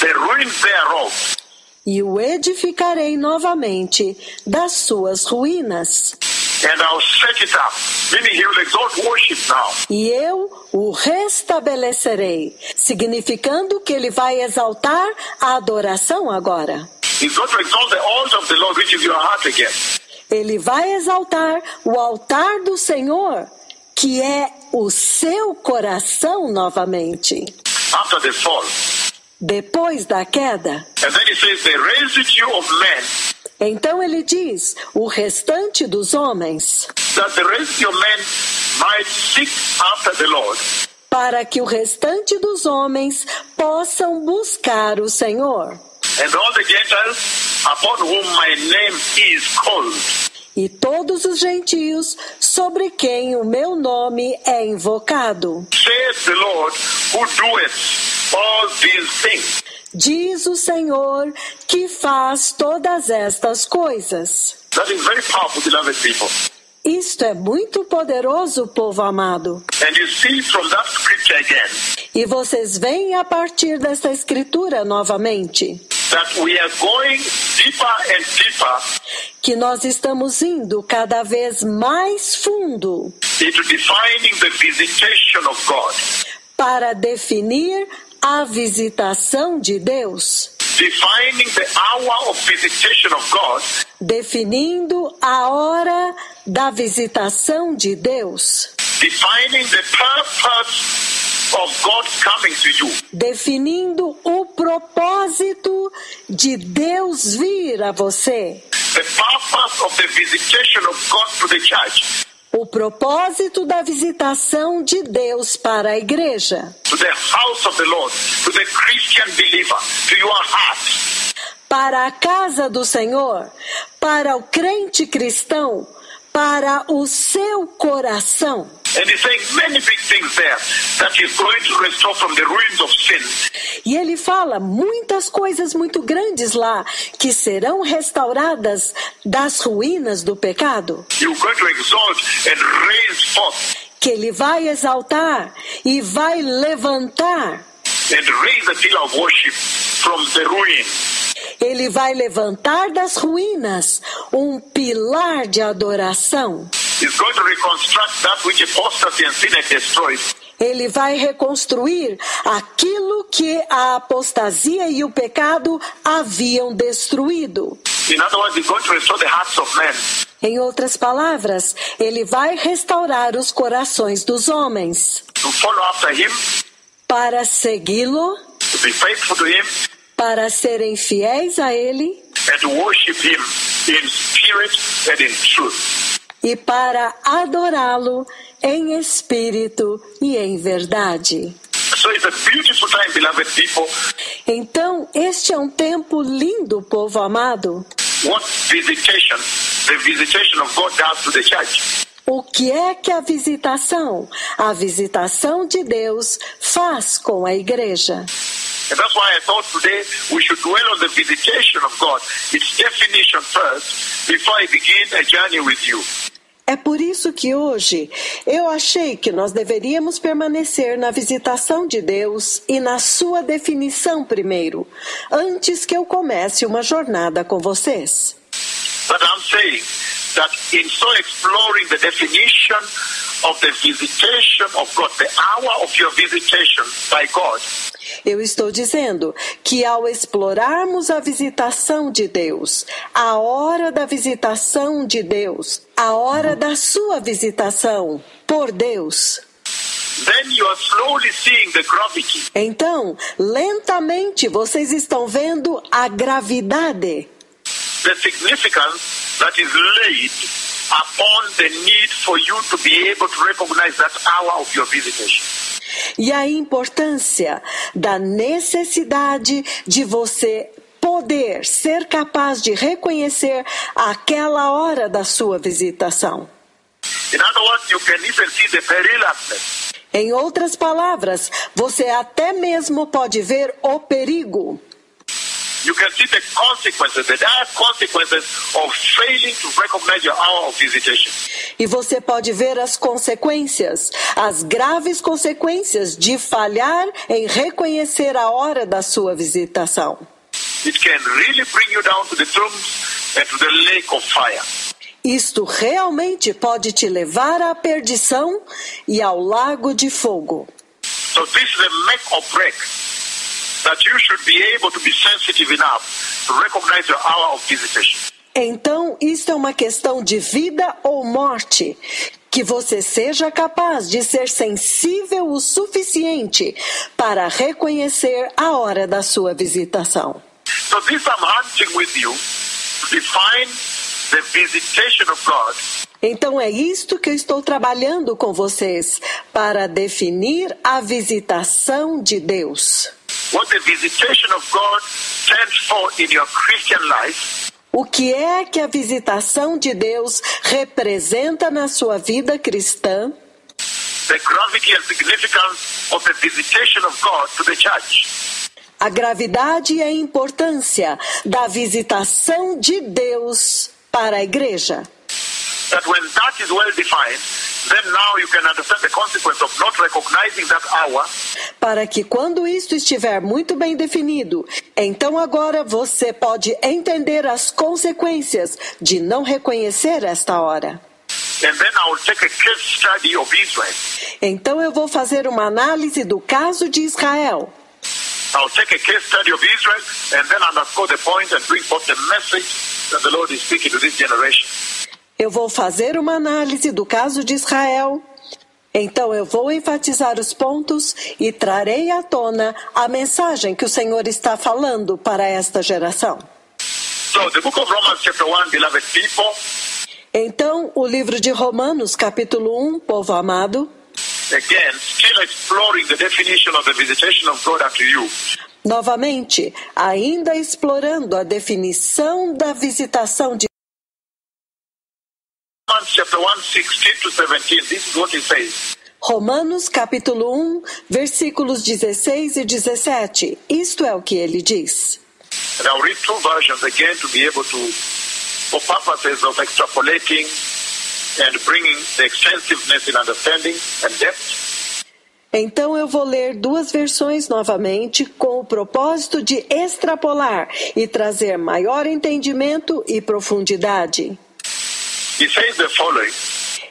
the ruins thereof, E o edificarei novamente das suas ruínas. and I'll set it up. Meaning he will exalt worship now. E eu o restabelecerei, significando que ele vai exaltar a adoração agora. He's going to exalt the altar of the Lord, which is your heart again. Ele vai exaltar o altar do Senhor, que é o seu coração novamente. After the fall. Depois da queda. And then he says, the residue of men, Então ele diz, o restante dos homens, that the residue of men might seek after the Lord, para que o restante dos homens possam buscar o Senhor. and all the Gentiles upon whom my name is called. E todos os gentios sobre quem o meu nome é invocado. Saith the Lord, who doeth all these things. Diz o Senhor que faz todas estas coisas. That is very powerful, beloved people. Isto é muito poderoso, povo amado. And you see from that scripture again, E vocês veem a partir desta escritura novamente, that we are going deeper and deeper que nós estamos indo cada vez mais fundo into defining the visitation of God. para definir a visitação de Deus, Defining the hour of visitation of God, definindo a hora da visitação de Deus, defining the purpose of God coming to you. definindo o propósito de Deus vir a você, The purpose of the visitation of God to the church, o propósito da visitação de Deus para a igreja, to the house of the Lord, to the Christian believer, to your heart. para a casa do Senhor, para o crente cristão, para o seu coração. And he's saying many big things there that he's going to restore from the ruins of sin. E ele fala muitas coisas muito grandes lá, que serão restauradas das ruínas do pecado, You're going to exalt and raise forth que ele vai exaltar e vai levantar. and raise a pillar of worship from the ruin. Ele vai levantar das ruínas um pilar de adoração. He's going to reconstruct that which apostasy and sin had destroyed. Ele vai reconstruir aquilo que a apostasia e o pecado haviam destruído. In other words, he's going to restore the hearts of men. Em outras palavras, ele vai restaurar os corações dos homens To follow after him, para segui-lo, to be faithful to him, para serem fiéis a ele and to worship him in spirit and in truth. e para adorá-lo em espírito e em verdade. So it's a beautiful time, beloved people. Então, este é um tempo lindo, povo amado. What visitation, the visitation of God does to the church. O que é que a visitação de Deus faz com a igreja? And that's why I thought today we should dwell on the visitation of God, its definition first, before I begin a journey with you. É por isso que hoje eu achei que nós deveríamos permanecer na visitação de Deus e na sua definição primeiro, antes que eu comece uma jornada com vocês. But I'm saying that in so exploring the definition of the visitation of God, the hour of your visitation by God, Eu estou dizendo que ao explorarmos a visitação de Deus, a hora da visitação de Deus, a hora da sua visitação por Deus, then you are slowly seeing the gravity, então, lentamente vocês estão vendo a gravidade, the significance that is laid upon the need for you to be able to recognize that hour of your visitation. e a importância da necessidade de você poder ser capaz de reconhecer aquela hora da sua visitação. In other words, you can even see the perilousness. Em outras palavras, você até mesmo pode ver o perigo. you can see the consequences, the dire consequences of failing to recognize your hour of visitation. E você pode ver as consequências, as graves consequências de falhar em reconhecer a hora da sua visitação. It can really bring you down to the tombs and to the lake of fire. Isto realmente pode te levar à perdição e ao lago de fogo. So this is a make or break that you should be able to be sensitive enough to recognize your hour of visitation. Então, isto é uma questão de vida ou morte, que você seja capaz de ser sensível o suficiente para reconhecer a hora da sua visitação. So this I'm hunting with you to define the visitation of God. Então é isto que eu estou trabalhando com vocês, para definir a visitação de Deus. What the visitation of God stands for in your Christian life. O que é que a visitação de Deus representa na sua vida cristã? The gravity and significance of the visitation of God to the church. A gravidade e a importância da visitação de Deus para a igreja. That when that is well defined, then now you can understand the consequence of not recognizing that hour. Para que quando isto estiver muito bem definido, então agora você pode entender as consequências de não reconhecer esta hora. And then I will take a case study of Israel. Então eu vou fazer uma análise do caso de Israel. I'll take a case study of Israel and then underscore the point and bring forth the message that the Lord is speaking to this generation. Eu vou fazer uma análise do caso de Israel. Então eu vou enfatizar os pontos e trarei à tona a mensagem que o Senhor está falando para esta geração. So the book of Romans chapter 1, beloved people. Então o livro de Romanos, capítulo 1, povo amado. Again, still exploring the definition of the visitation of God unto you. Novamente, ainda explorando a definição da visitação de Romans chapter 1, 16 to 17. This is what it says. Romanos, capítulo 1, versículos 16 e 17. Isto é o que ele diz. And I'll read two versions again to be able to, for purposes of extrapolating and bringing the extensiveness in understanding and depth. Então eu vou ler duas versões novamente com o propósito de extrapolar e trazer maior entendimento e profundidade. He says the following.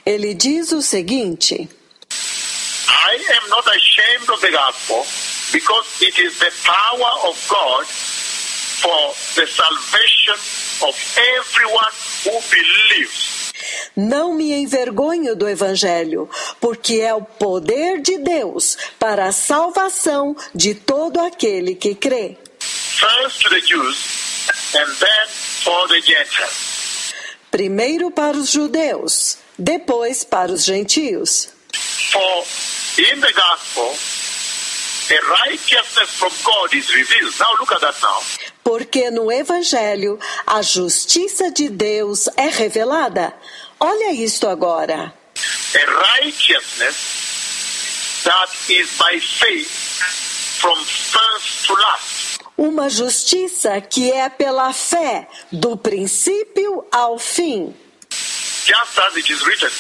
Ele diz o seguinte: I am not ashamed of the gospel because it is the power of God for the salvation of everyone who believes. Não me envergonho do Evangelho, porque é o poder de Deus para a salvação de todo aquele que crê. First to the Jews and then for the Gentiles. Primeiro para os judeus, depois para os gentios. For in the gospel, a righteousness from God is revealed. Now look at that now. Porque no Evangelho a justiça de Deus é revelada. Olha isto agora. A righteousness that is by faith from first to last. Uma justiça que é pela fé, do princípio ao fim. Just as it is written,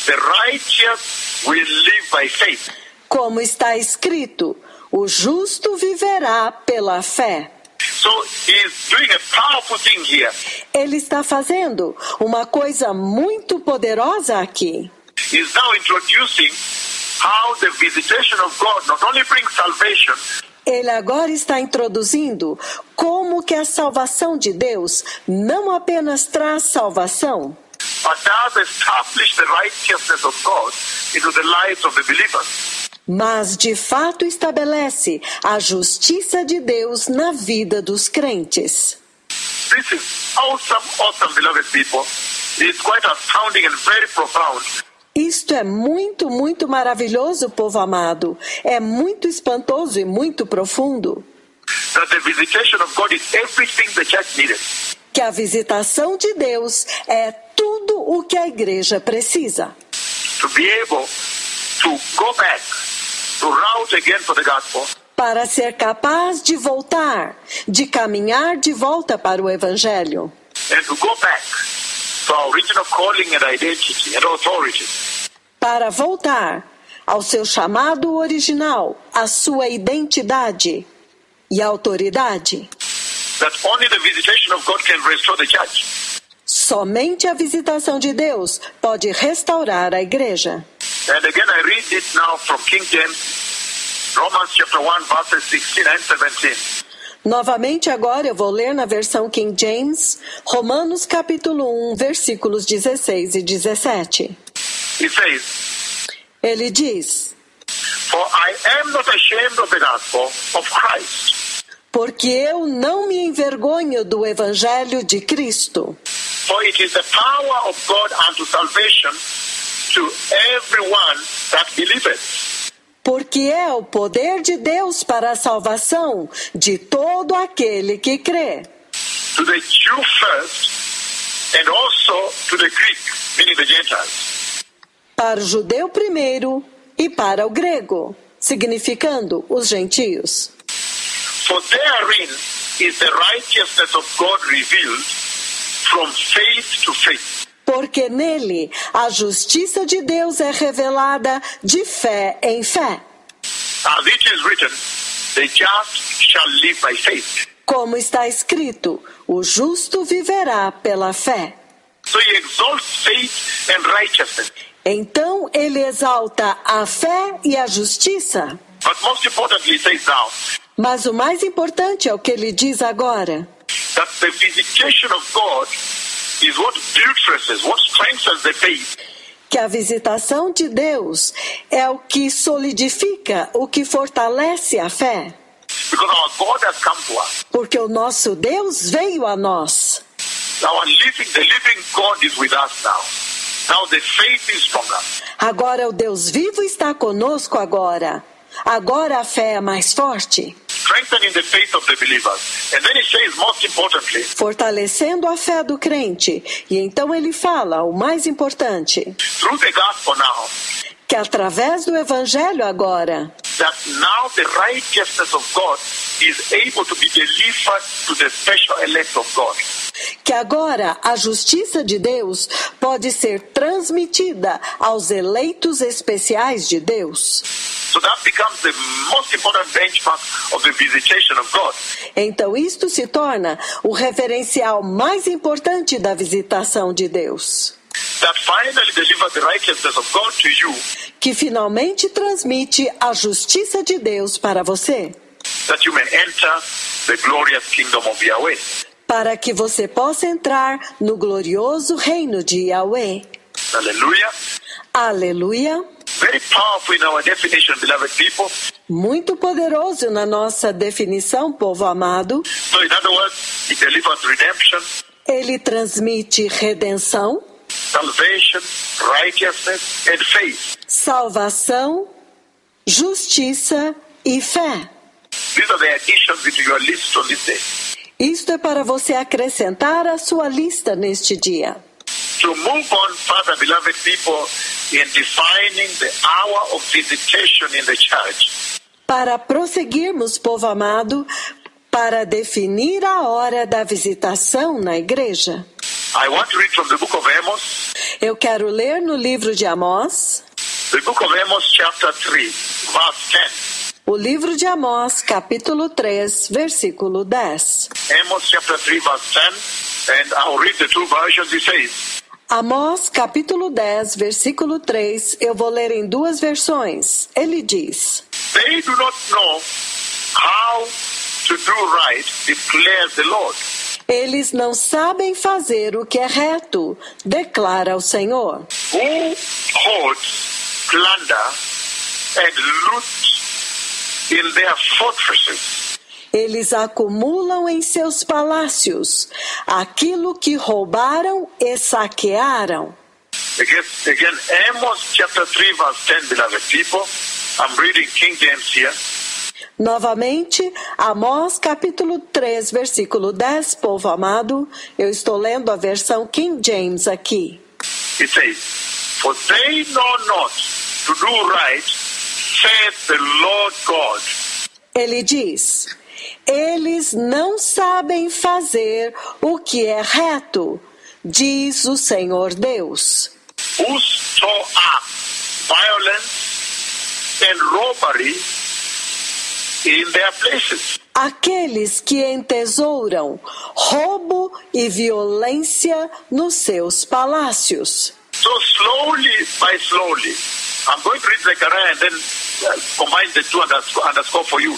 the righteous will live by faith. Como está escrito, o justo viverá pela fé. So he's doing a powerful thing here. Ele está fazendo uma coisa muito poderosa aqui. He's now introducing how the visitation of God not only brings salvation, Ele agora está introduzindo como que a salvação de Deus não apenas traz salvação, but does establish the righteousness of God into the lives of the believers. mas de fato estabelece a justiça de Deus na vida dos crentes. This is awesome, beloved people. It's quite astounding and very profound. Isto é muito, muito maravilhoso, povo amado. É muito espantoso e muito profundo. That the visitation of God is everything the church needed. Que a visitação de Deus é tudo o que a igreja precisa. To be able to go back, to route again for the gospel. para ser capaz de voltar, de caminhar de volta para o Evangelho. And to go back to our original calling and identity and authority. Para voltar ao seu chamado original, à sua identidade e autoridade. That only the visitation of God can restore the church. Somente a visitação de Deus pode restaurar a igreja. And again I read it now from King James, Romans chapter 1 verses 16 and 17. Novamente agora eu vou ler na versão King James, Romanos capítulo 1, versículos 16 e 17. He says, Ele diz: For I am not ashamed of the gospel of Christ. Porque eu não me envergonho do Evangelho de Cristo. For it is the power of God unto salvation to everyone that believeth. Porque é o poder de Deus para a salvação de todo aquele que crê. To the Jew first, and also to the Greek, meaning the Gentiles. Para o judeu primeiro e para o grego, significando os gentios. For therein is the righteousness of God revealed from faith to faith. Porque nele a justiça de Deus é revelada de fé em fé. As it is written, the just shall live by faith. Como está escrito, o justo viverá pela fé. So he exalts faith and righteousness. Então ele exalta a fé e a justiça. But most importantly, he says now, Mas o mais importante é o que ele diz agora. that the visitation of God is what buttresses, what strengthens the faith. Que a visitação de Deus é o que solidifica, o que fortalece a fé. Because our God has come to us. Porque o nosso Deus veio a nós. The living God is with us now. Now the faith is stronger. Agora o Deus vivo está conosco agora. Agora a fé é mais forte. Strengthening the faith of the believers. And then he says, most importantly, Fortalecendo a fé do crente. E então ele fala o mais importante. through the gospel now, Que através do Evangelho agora, that now the righteousness of God is able to be delivered to the special elect of God. que agora a justiça de Deus pode ser transmitida aos eleitos especiais de Deus. So that becomes the most important benchmark of the visitation of God. Então isto se torna o referencial mais importante da visitação de Deus, That finally delivers the righteousness of God to you, que finalmente transmite a justiça de Deus para você, that you may enter the glorious kingdom of Yahweh. para que você possa entrar no glorioso reino de Yahweh. Hallelujah. Aleluia! Very powerful in our definition, beloved people. Muito poderoso na nossa definição, povo amado. So in other words, it delivers redemption, Ele transmite redenção, salvation, righteousness, and faith. salvação, justiça e fé. These are the additions into your list on this day. Isto é para você acrescentar à sua lista neste dia. To move on further, beloved people, in defining the hour of visitation in the church, Para prosseguirmos, povo amado, para definir a hora da visitação na igreja, I want to read from the book of Amos, eu quero ler no livro de Amós, the book of Amos chapter 3, verse 10. o livro de Amós, capítulo 3, versículo 10. Amos chapter 3, verse 10, and I'll read the two versions. It says, Amós, capítulo 10, versículo 3, eu vou ler em duas versões. Ele diz: They do not know how to do right, declares the Lord. Eles não sabem fazer o que é reto, declara o Senhor. Who hoards plunder and loot in their fortresses. Eles acumulam em seus palácios aquilo que roubaram e saquearam. Again, Amos chapter 3, verse 10, beloved people. I'm reading King James here. Novamente, Amós capítulo 3, versículo 10, povo amado, eu estou lendo a versão King James aqui. It says, For they know not to do right, saith the Lord God. Ele diz: eles não sabem fazer o que é reto, diz o Senhor Deus. Who store up violence and robbery in their places. Aqueles que entesouram roubo e violência nos seus palácios. So slowly by slowly, I'm going to read Zechariah and then combine the two underscore for you.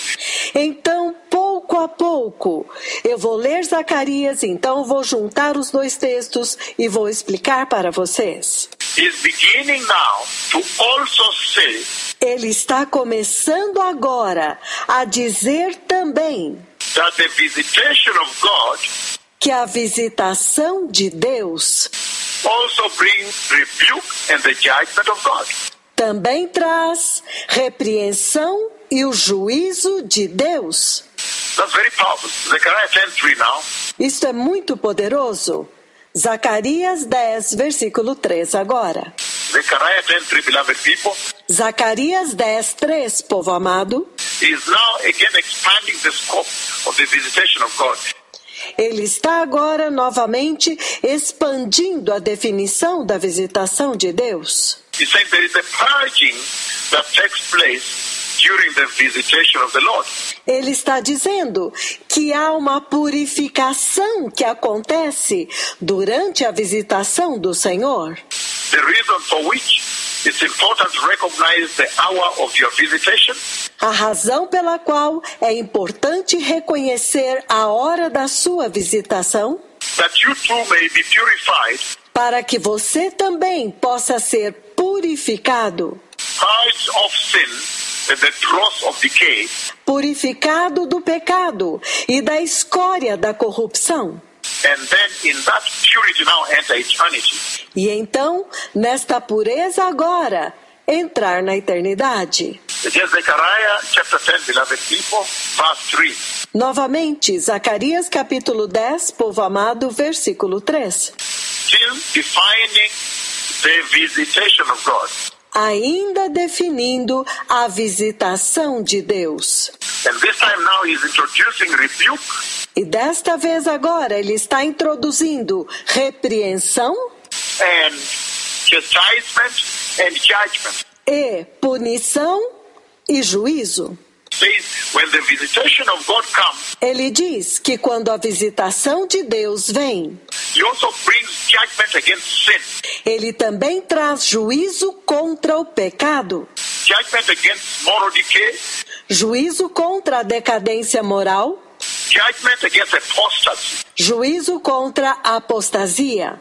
Então, pouco a pouco, eu vou ler Zacarias, então vou juntar os dois textos e vou explicar para vocês. He's beginning now to also say Ele está começando agora a dizer também that the visitation of God que a visitação de Deus also brings rebuke and the judgment of God. também traz repreensão e o juízo de Deus. That's very powerful. Zechariah 10:3 now. Isto é muito poderoso. Zacarias 10, versículo 3 agora. Zechariah 10:3, beloved people, Zacarias 10, 3, povo amado. is now again expanding the scope of the visitation of God. Ele está agora novamente expandindo a definição da visitação de Deus. He's saying there is a purging that takes place during the visitation of the Lord. Ele está dizendo que há uma purificação que acontece durante a visitação do Senhor. The reason for which it's important to recognize the hour of your visitation A razão pela qual é importante reconhecer a hora da sua visitação, that you too may be purified, para que você também possa ser purificado, purged of sin and the dross of decay, purificado do pecado e da escória da corrupção. and then in that purity now enter eternity. E então, nesta pureza agora, entrar na eternidade. Again, Zechariah chapter 10, beloved people, verse 3. Novamente, Zacarias capítulo 10, povo amado, versículo 3. Still defining the visitation of God. Ainda definindo a visitação de Deus. And this time now he's introducing rebuke E desta vez agora ele está introduzindo repreensão and chastisement and judgment. e punição e juízo. Says when the visitation of God comes, Ele diz que quando a visitação de Deus vem, he also brings judgment against sin, ele também traz juízo contra o pecado, judgment against moral decay, juízo contra a decadência moral, judgment against apostasy, juízo contra a apostasia,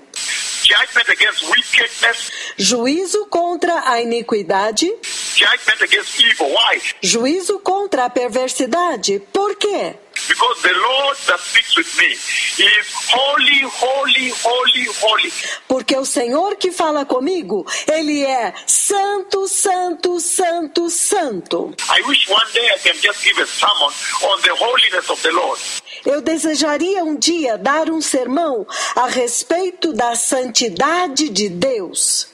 judgment against wickedness, juízo contra a iniquidade, judgment against evil. Why? juízo contra a perversidade. Por quê? Because the Lord that speaks with me is holy, holy, holy, holy. Porque o Senhor que fala comigo, Ele é santo, santo, santo, santo. I wish one day I can just give a sermon on the holiness of the Lord. Eu desejaria um dia dar um sermão a respeito da santidade de Deus.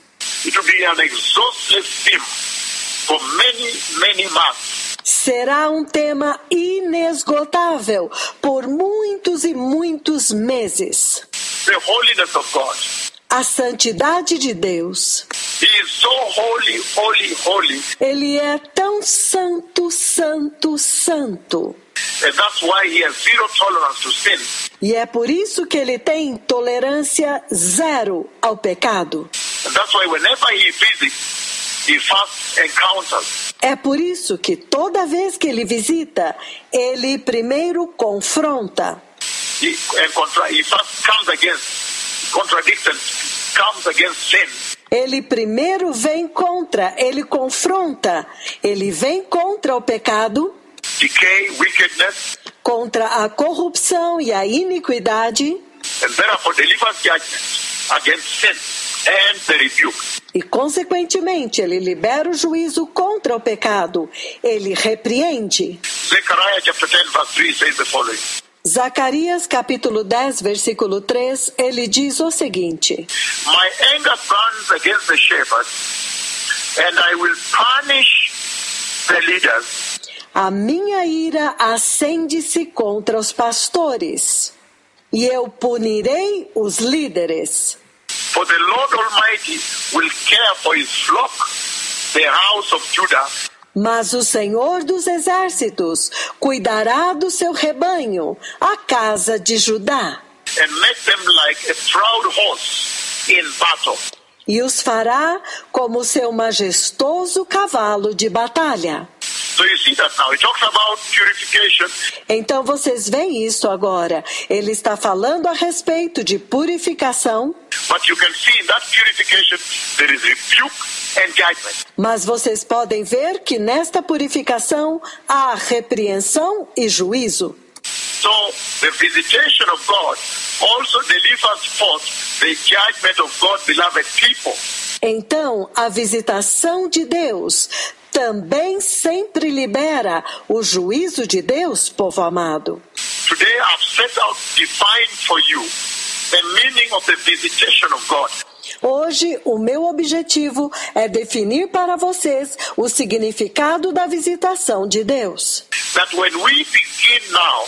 It will be an exhaustless theme for many, many months. Será um tema inesgotável por muitos e muitos meses. The holiness of God. A santidade de Deus. He is so holy, holy, holy. Ele é tão santo, santo, santo. And that's why he has zero tolerance to sin. E é por isso que ele tem tolerância zero ao pecado. And that's why whenever he visits, he first encounters. É por isso que toda vez que ele visita, ele primeiro confronta. He first comes against, contradicts and comes against sin. Ele primeiro vem contra, ele confronta, ele vem contra o pecado, Decay, wickedness, contra a corrupção e a iniquidade, and therefore delivers judgment against sin and the rebuke. e consequentemente ele libera o juízo contra o pecado, ele repreende. Zechariah chapter 10 verse 3 says the following. Zacarias capítulo 10, versículo 3, ele diz o seguinte: My anger burns against the shepherds, and I will punish the leaders. A minha ira acende-se contra os pastores, e eu punirei os líderes. For the Lord Almighty will care for his flock, the house of Judah. Mas o Senhor dos Exércitos cuidará do seu rebanho, a casa de Judá. And make them like a proud horse in battle. E os fará como seu majestoso cavalo de batalha. So you see that now. It talks about purification. Então vocês veem isso agora. Ele está falando a respeito de purificação. But you can see in that purification there is rebuke and judgment. Mas vocês podem ver que nesta purificação há repreensão e juízo. So the visitation of God also delivers forth the judgment of God, beloved people. Então, a visitação de Deus também sempre libera o juízo de Deus, povo amado. Today I've set out to define for you the meaning of the visitation of God. Hoje, o meu objetivo é definir para vocês o significado da visitação de Deus. That when we begin now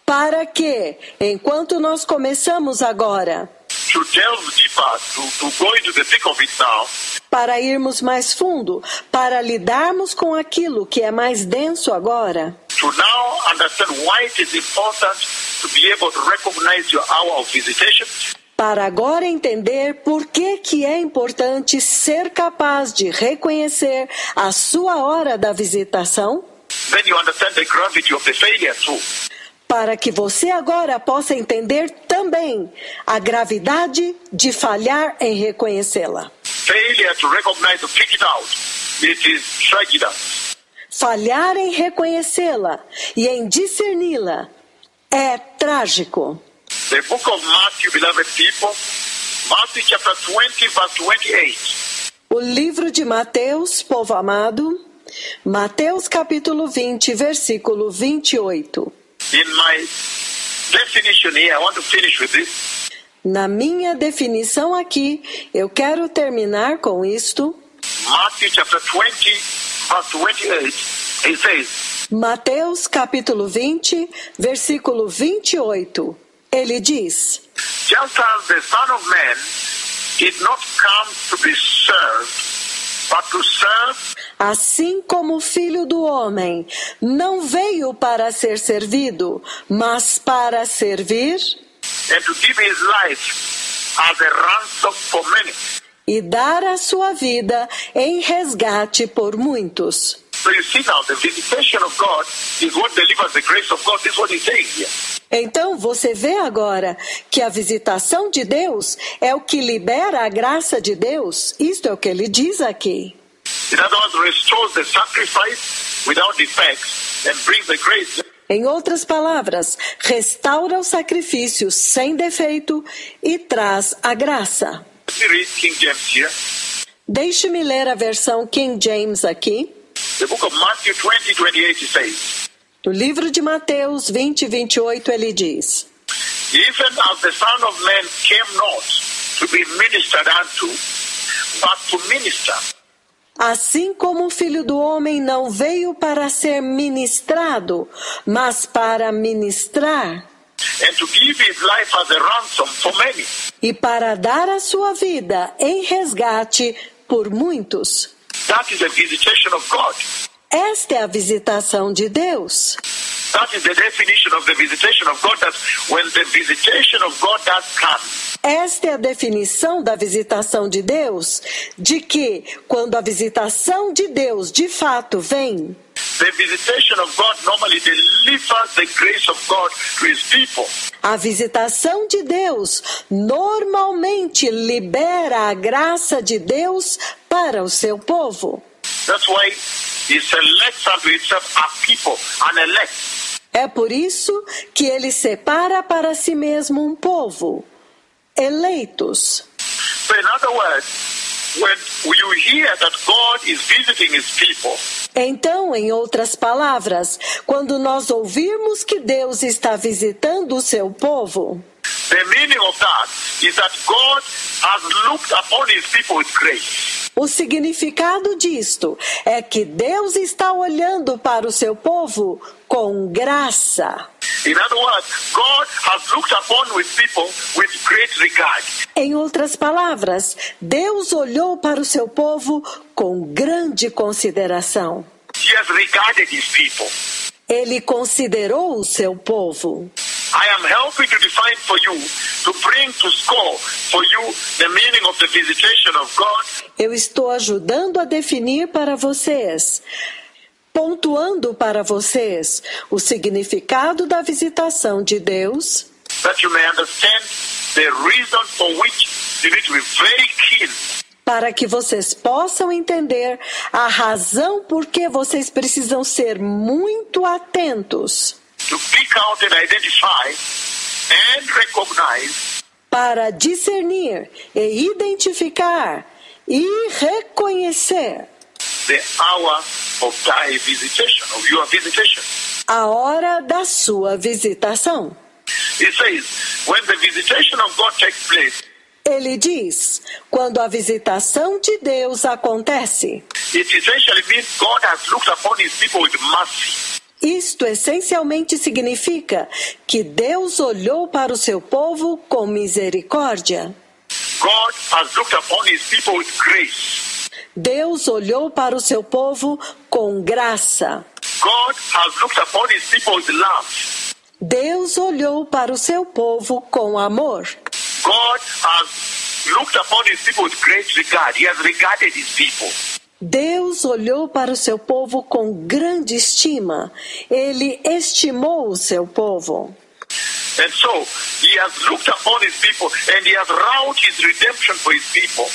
Para que, enquanto nós começamos agora, to delve deeper, to go into the thick of it now, para irmos mais fundo, para lidarmos com aquilo que é mais denso agora, to now understand why it is important to be able to recognize your hour of visitation, para agora entender por que é importante ser capaz de reconhecer a sua hora da visitação, then you understand the gravity of the failure too. para que você agora possa entender também a gravidade de falhar em reconhecê-la. Failure to recognize or pick it out, it is tragedy. Falhar em reconhecê-la e em discerni-la é trágico. The book of Matthew, beloved people, Matthew chapter 20, verse 28. O livro de Mateus, povo amado, Mateus capítulo 20, versículo 28. In my definition here, I want to finish with this. Na minha definição aqui, eu quero terminar com isto. Matthew chapter 20, verse 28, it says, Mateus capítulo 20, versículo 28. Ele diz: just as the Son of Man did not come to be served, but to serve, assim como o Filho do Homem não veio para ser servido, mas para servir and to give his life as a ransom for many. e dar a sua vida em resgate por muitos. So you see now, the visitation of God is what delivers the grace of God. This is what he's saying here. Então você vê agora que a visitação de Deus é o que libera a graça de Deus. Isto é o que ele diz aqui. In other words, restores the sacrifice without defects and brings the grace. Em outras palavras, restaura o sacrifício sem defeito e traz a graça. Let me read King James here. Deixe-me ler a versão King James aqui. The book of Matthew 20, 28, it says, No livro de Mateus 20, 28, ele diz: even as the Son of Man came not to be ministered unto, but to minister. Assim como o Filho do Homem não veio para ser ministrado, mas para ministrar, And to give his life as a ransom for many. e para dar a sua vida em resgate por muitos. That is the visitation of God. Esta é a visitação de Deus. That is the definition of the visitation of God. That when the visitation of God does come, Esta é a definição da visitação de Deus, de que, quando a visitação de Deus de fato vem, the visitation of God normally delivers the grace of God to his people. a visitação de Deus normalmente libera a graça de Deus para o seu povo. That's why he selects unto himself a people, an elect. É por isso que ele separa para si mesmo um povo, eleitos. So in other words, when you hear that God is visiting his people, Então, em outras palavras, quando nós ouvirmos que Deus está visitando o seu povo, The meaning of that is that God has looked upon his people with grace. O significado disto é que Deus está olhando para o seu povo com graça. In other words, God has looked upon his people with great regard. Em outras palavras, Deus olhou para o seu povo com grande consideração. He has regarded his people. Ele considerou o seu povo. I am helping to define for you, to bring to score for you the meaning of the visitation of God. Eu estou ajudando a definir para vocês, pontuando para vocês o significado da visitação de Deus, That you may understand the reason for which you need to be very keen. para que vocês possam entender a razão por que vocês precisam ser muito atentos To pick out and identify and recognize para discernir e identificar e reconhecer the hour of thy visitation, of your visitation. a hora da sua visitação. It says, when the visitation of God takes place, Ele diz, quando a visitação de Deus acontece, it essentially means God has looked upon his people with mercy. isto essencialmente significa que Deus olhou para o seu povo com misericórdia. God has looked upon his people with grace. Deus olhou para o seu povo com graça. God has looked upon his people with love. Deus olhou para o seu povo com amor. God has looked upon his people with great regard. He has regarded his people. Deus olhou para o seu povo com grande estima. Ele estimou o seu povo. And so, he has looked upon his people and he has wrought his redemption for his people.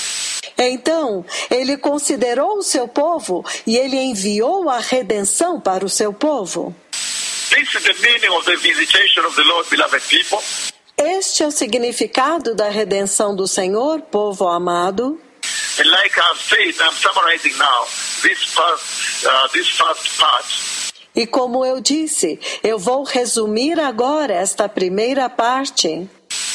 Então, ele considerou o seu povo e ele enviou a redenção para o seu povo. This is the meaning of the visitation of the Lord, beloved people. Este é o significado da redenção do Senhor, povo amado. And like I've said, I'm summarizing now this first part. E como eu disse, eu vou resumir agora esta primeira parte,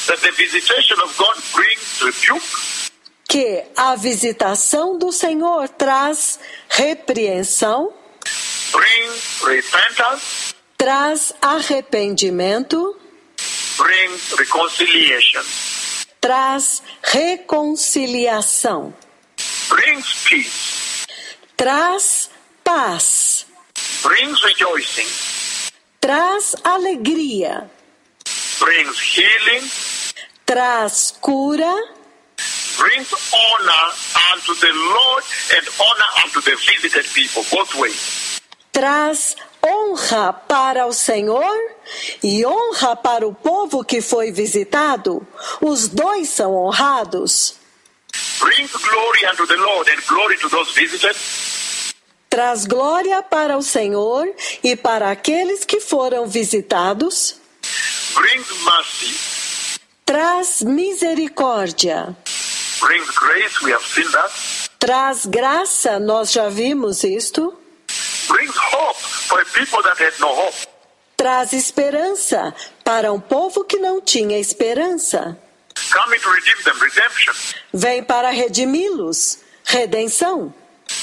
That the visitation of God brings rebuke, que a visitação do Senhor traz repreensão, brings repentance, traz arrependimento, brings reconciliation, traz reconciliação, brings peace, traz paz, brings rejoicing, traz alegria, brings healing, traz cura, brings honor unto the Lord and honor unto the visited people, both ways. traz honra para o Senhor e honra para o povo que foi visitado. Os dois são honrados. Brings glory unto the Lord and glory to those visited. Traz glória para o Senhor e para aqueles que foram visitados. Brings mercy, Traz misericórdia. brings grace, we have seen that. Traz graça, nós já vimos isto. Brings hope for a people that had no hope. Traz esperança para um povo que não tinha esperança. Coming to redeem them, redemption. Vem para redimi-los, redenção.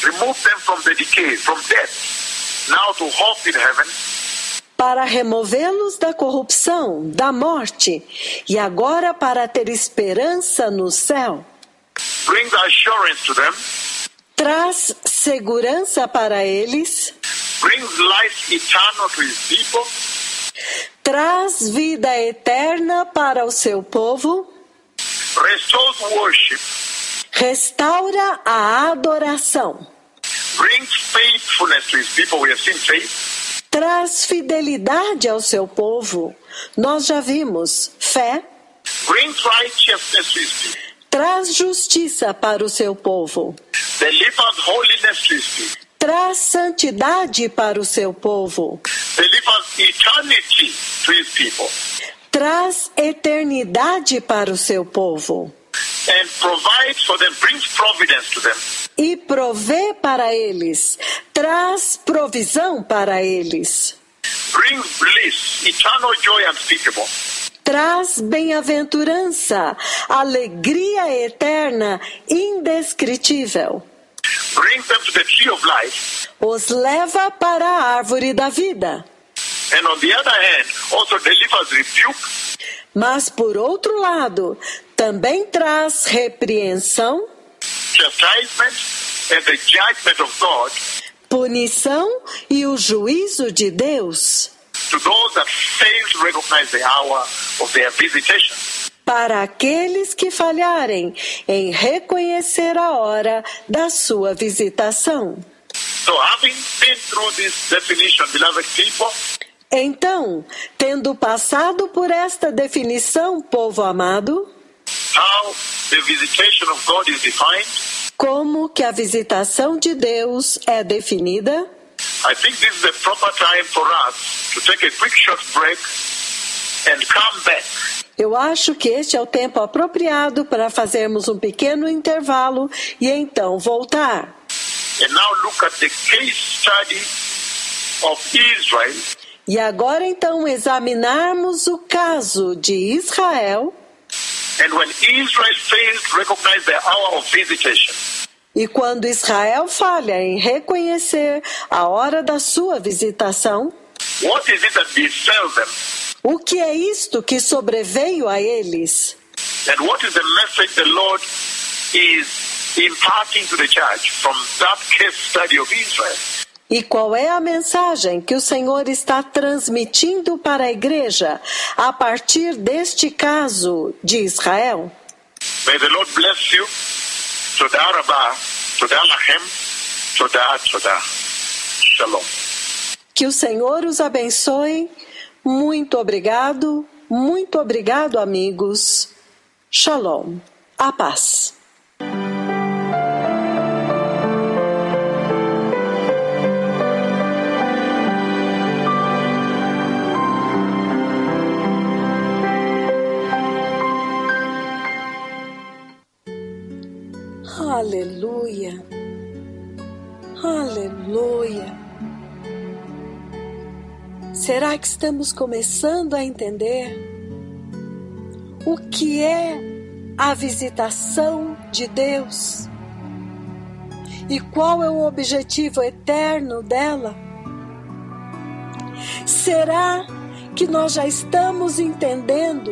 Remove them from the decay, from death. Now to hope in heaven. Para removê-los da corrupção, da morte, e agora para ter esperança no céu. Brings assurance to them. Traz segurança para eles. Brings life eternal to his people. Traz vida eterna para o seu povo. Restores worship. Restaura a adoração. Brings faithfulness to his people. We have seen faith. Traz fidelidade ao seu povo. Nós já vimos fé. Brings righteousness to his people. Traz justiça para o seu povo. Delivers holiness to his people. Traz santidade para o seu povo. Delivers eternity to his people. Traz eternidade para o seu povo. And provides for them, brings providence to them. E provê para eles. Traz provisão para eles. Brings bliss, eternal joy unspeakable. traz bem-aventurança, alegria eterna, indescritível. Brings them to the tree of life. Os leva para a árvore da vida. And on the other hand, also delivers rebuke, Mas, por outro lado, também traz repreensão, chastisement, and the judgment of God punição e o juízo de Deus to those that fail to recognize the hour of their visitation. para aqueles que falharem em reconhecer a hora da sua visitação. So having been through this definition, beloved people, Então, tendo passado por esta definição, povo amado, how the visitation of God is defined, como que a visitação de Deus é definida, I think this is the proper time for us to take a quick short break and come back eu acho que este é o tempo apropriado para fazermos um pequeno intervalo e então voltar. and now look at the case study of Israel E agora então examinarmos o caso de Israel and when Israel fails to recognize the hour of visitation. e quando Israel falha em reconhecer a hora da sua visitação, What is it that befell them? o que é isto que sobreveio a eles? And what is the message the Lord is imparting to the church from that case study of Israel? E qual é a mensagem que o Senhor está transmitindo para a igreja a partir deste caso de Israel? May the Lord bless you. Toda Rabbah, Toda Lachem, Toda Toda. Shalom. Que o Senhor os abençoe. Muito obrigado, amigos. Shalom. A paz. Aleluia, aleluia. Será que estamos começando a entender o que é a visitação de Deus? E qual é o objetivo eterno dela? Será que nós já estamos entendendo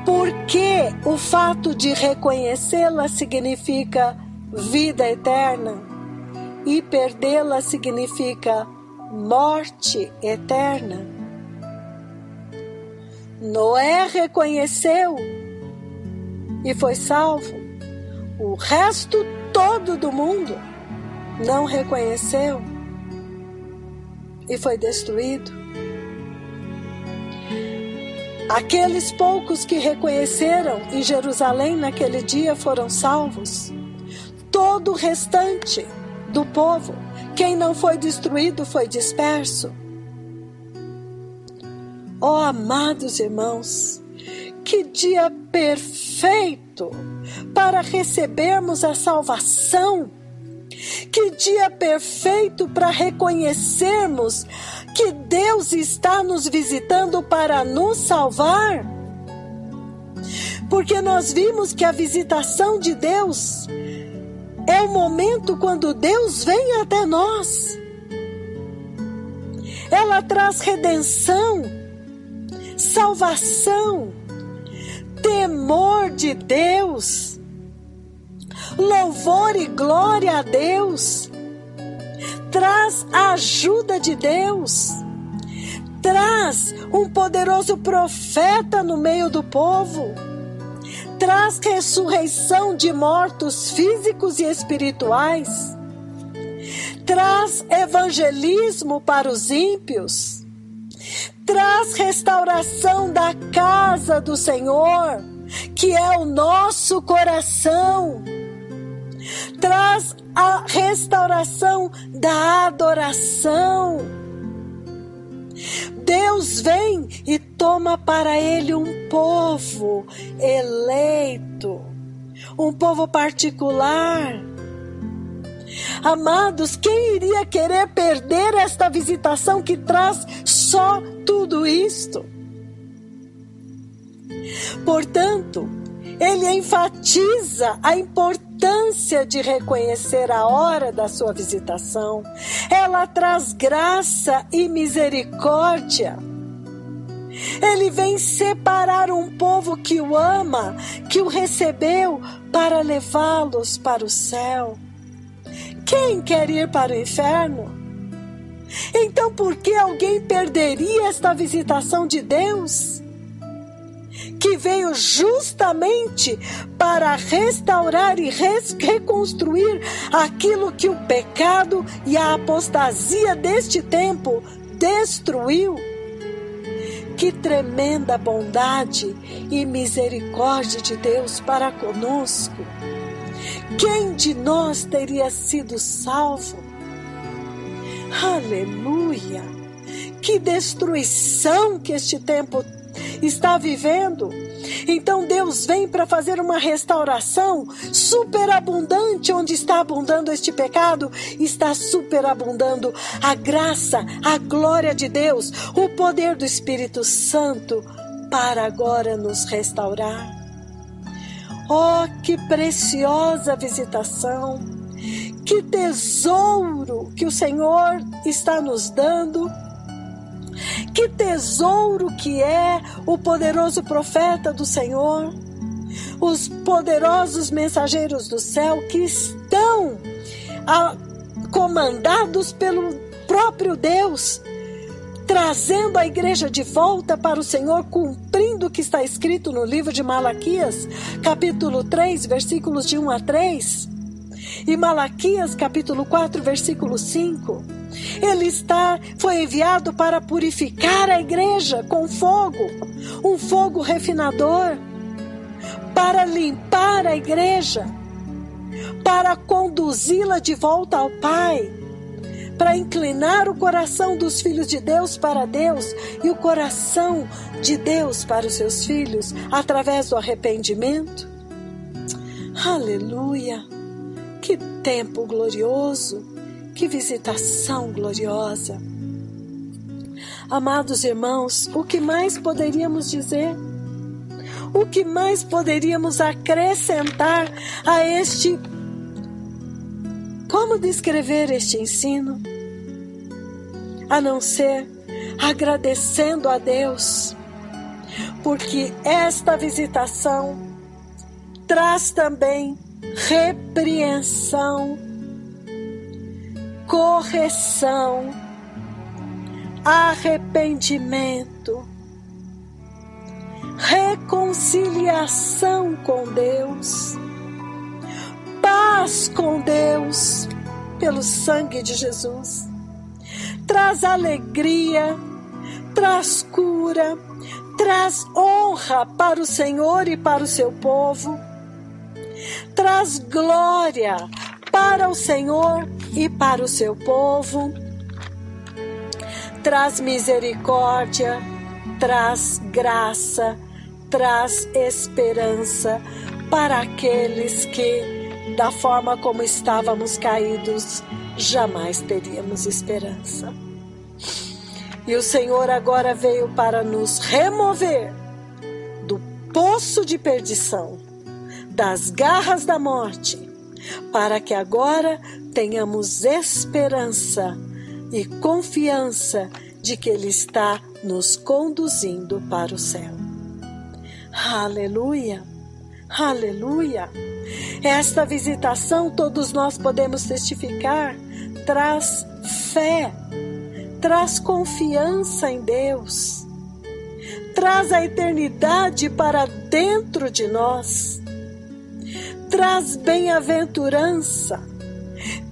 por que o fato de reconhecê-la significa vida eterna e perdê-la significa morte eterna? Noé reconheceu e foi salvo. O resto todo do mundo não reconheceu e foi destruído. Aqueles poucos que reconheceram em Jerusalém naquele dia foram salvos. Todo o restante do povo, quem não foi destruído, foi disperso. Oh, amados irmãos, que dia perfeito para recebermos a salvação. Que dia perfeito para reconhecermos que Deus está nos visitando para nos salvar. Porque nós vimos que a visitação de Deus é o momento quando Deus vem até nós. Ela traz redenção, salvação, temor de Deus, louvor e glória a Deus, traz a ajuda de Deus, traz um poderoso profeta no meio do povo, traz ressurreição de mortos físicos e espirituais, traz evangelismo para os ímpios, traz restauração da casa do Senhor, que é o nosso coração, traz a restauração da adoração. Deus vem e toma para ele um povo eleito, um povo particular. Amados, quem iria querer perder esta visitação que traz só tudo isto? Portanto, ele enfatiza a importância de reconhecer a hora da sua visitação. Ela traz graça e misericórdia. Ele vem separar um povo que o ama, que o recebeu, para levá-los para o céu. Quem quer ir para o inferno? Então, por que alguém perderia esta visitação de Deus? Que veio justamente para restaurar e reconstruir aquilo que o pecado e a apostasia deste tempo destruiu. Que tremenda bondade e misericórdia de Deus para conosco! Quem de nós teria sido salvo? Aleluia! Que destruição que este tempo está vivendo. Então Deus vem para fazer uma restauração superabundante. Onde está abundando este pecado, está superabundando a graça, a glória de Deus, o poder do Espírito Santo para agora nos restaurar. Oh, que preciosa visitação, que tesouro que o Senhor está nos dando. Que tesouro que é o poderoso profeta do Senhor, os poderosos mensageiros do céu que estão comandados pelo próprio Deus, trazendo a igreja de volta para o Senhor, cumprindo o que está escrito no livro de Malaquias, capítulo 3, versículos de 1 a 3, e Malaquias, capítulo 4, versículo 5. Ele foi enviado para purificar a igreja com fogo, um fogo refinador, para limpar a igreja, para conduzi-la de volta ao Pai, para inclinar o coração dos filhos de Deus para Deus e o coração de Deus para os seus filhos, através do arrependimento. Aleluia! Que tempo glorioso! Que visitação gloriosa! Amados irmãos, o que mais poderíamos dizer? O que mais poderíamos acrescentar a este... Como descrever este ensino? A não ser agradecendo a Deus, porque esta visitação traz também repreensão, correção, arrependimento, reconciliação com Deus, paz com Deus pelo sangue de Jesus. Traz alegria, traz cura, traz honra para o Senhor e para o seu povo, traz glória para o Senhor e para o seu povo, traz misericórdia, traz graça, traz esperança para aqueles que, da forma como estávamos caídos, jamais teríamos esperança. E o Senhor agora veio para nos remover do poço de perdição, das garras da morte, para que agora tenhamos esperança e confiança de que Ele está nos conduzindo para o céu. Aleluia! Aleluia! Esta visitação, todos nós podemos testificar, traz fé, traz confiança em Deus, traz a eternidade para dentro de nós, traz bem-aventurança,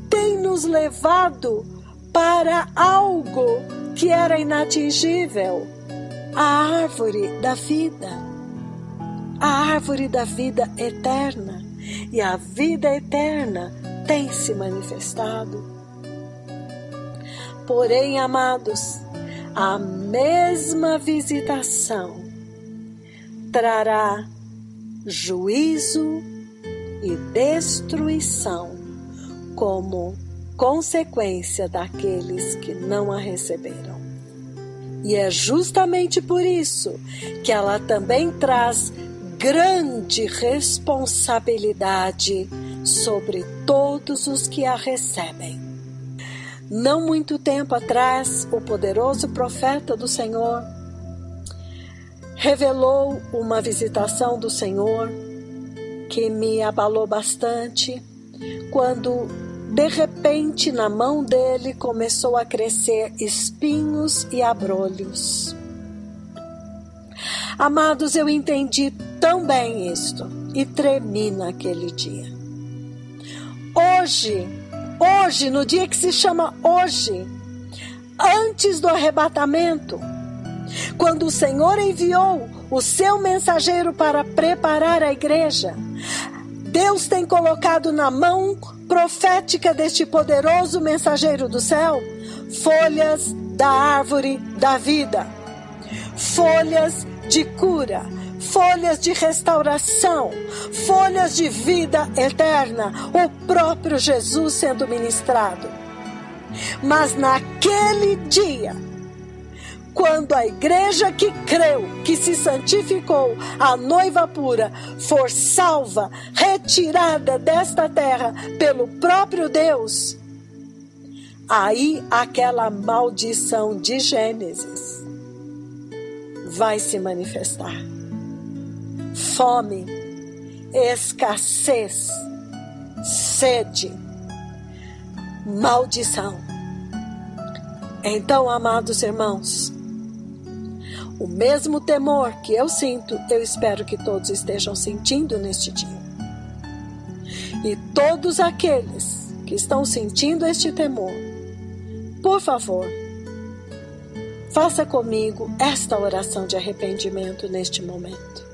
tem nos levado para algo que era inatingível, a árvore da vida, a árvore da vida eterna, e a vida eterna tem se manifestado. Porém, amados, a mesma visitação trará juízo e destruição como consequência daqueles que não a receberam. E é justamente por isso que ela também traz grande responsabilidade sobre todos os que a recebem. Não muito tempo atrás, o poderoso profeta do Senhor revelou uma visitação do Senhor que me abalou bastante, quando de repente na mão dele começou a crescer espinhos e abrolhos. Amados, eu entendi tão bem isto e tremi naquele dia. Hoje, no dia que se chama hoje, antes do arrebatamento, quando o Senhor enviou o seu mensageiro para preparar a igreja, Deus tem colocado na mão profética deste poderoso mensageiro do céu folhas da árvore da vida, folhas de cura, folhas de restauração, folhas de vida eterna, o próprio Jesus sendo ministrado. Mas naquele dia, quando a igreja que creu, que se santificou, a noiva pura, for salva, retirada desta terra pelo próprio Deus, aí aquela maldição de Gênesis vai se manifestar. Fome, escassez, sede, maldição. Então, amados irmãos, o mesmo temor que eu sinto, eu espero que todos estejam sentindo neste dia. E todos aqueles que estão sentindo este temor, por favor, faça comigo esta oração de arrependimento neste momento.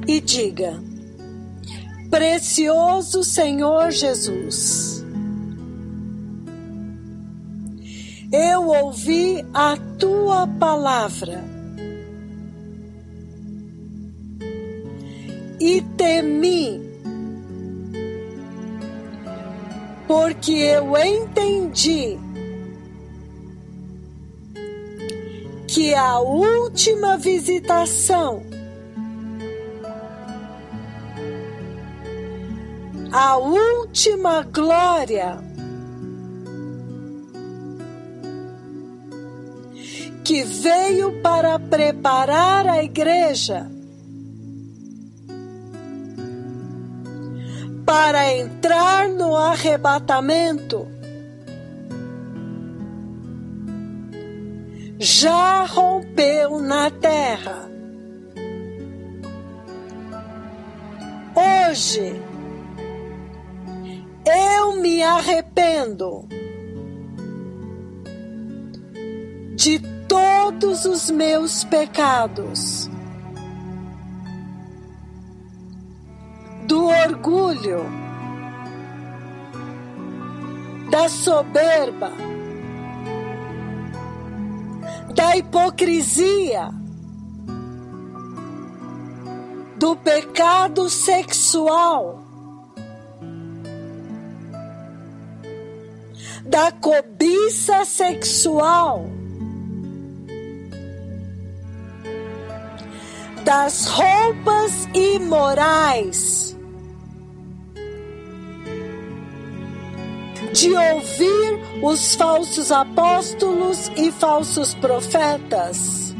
E diga: precioso Senhor Jesus, eu ouvi a tua palavra e temi, porque eu entendi que a última visitação, a última glória que veio para preparar a igreja para entrar no arrebatamento, já rompeu na terra. Hoje, eu me arrependo de todos os meus pecados, do orgulho, da soberba, da hipocrisia, do pecado sexual, da cobiça sexual, das roupas imorais, de ouvir os falsos apóstolos e falsos profetas,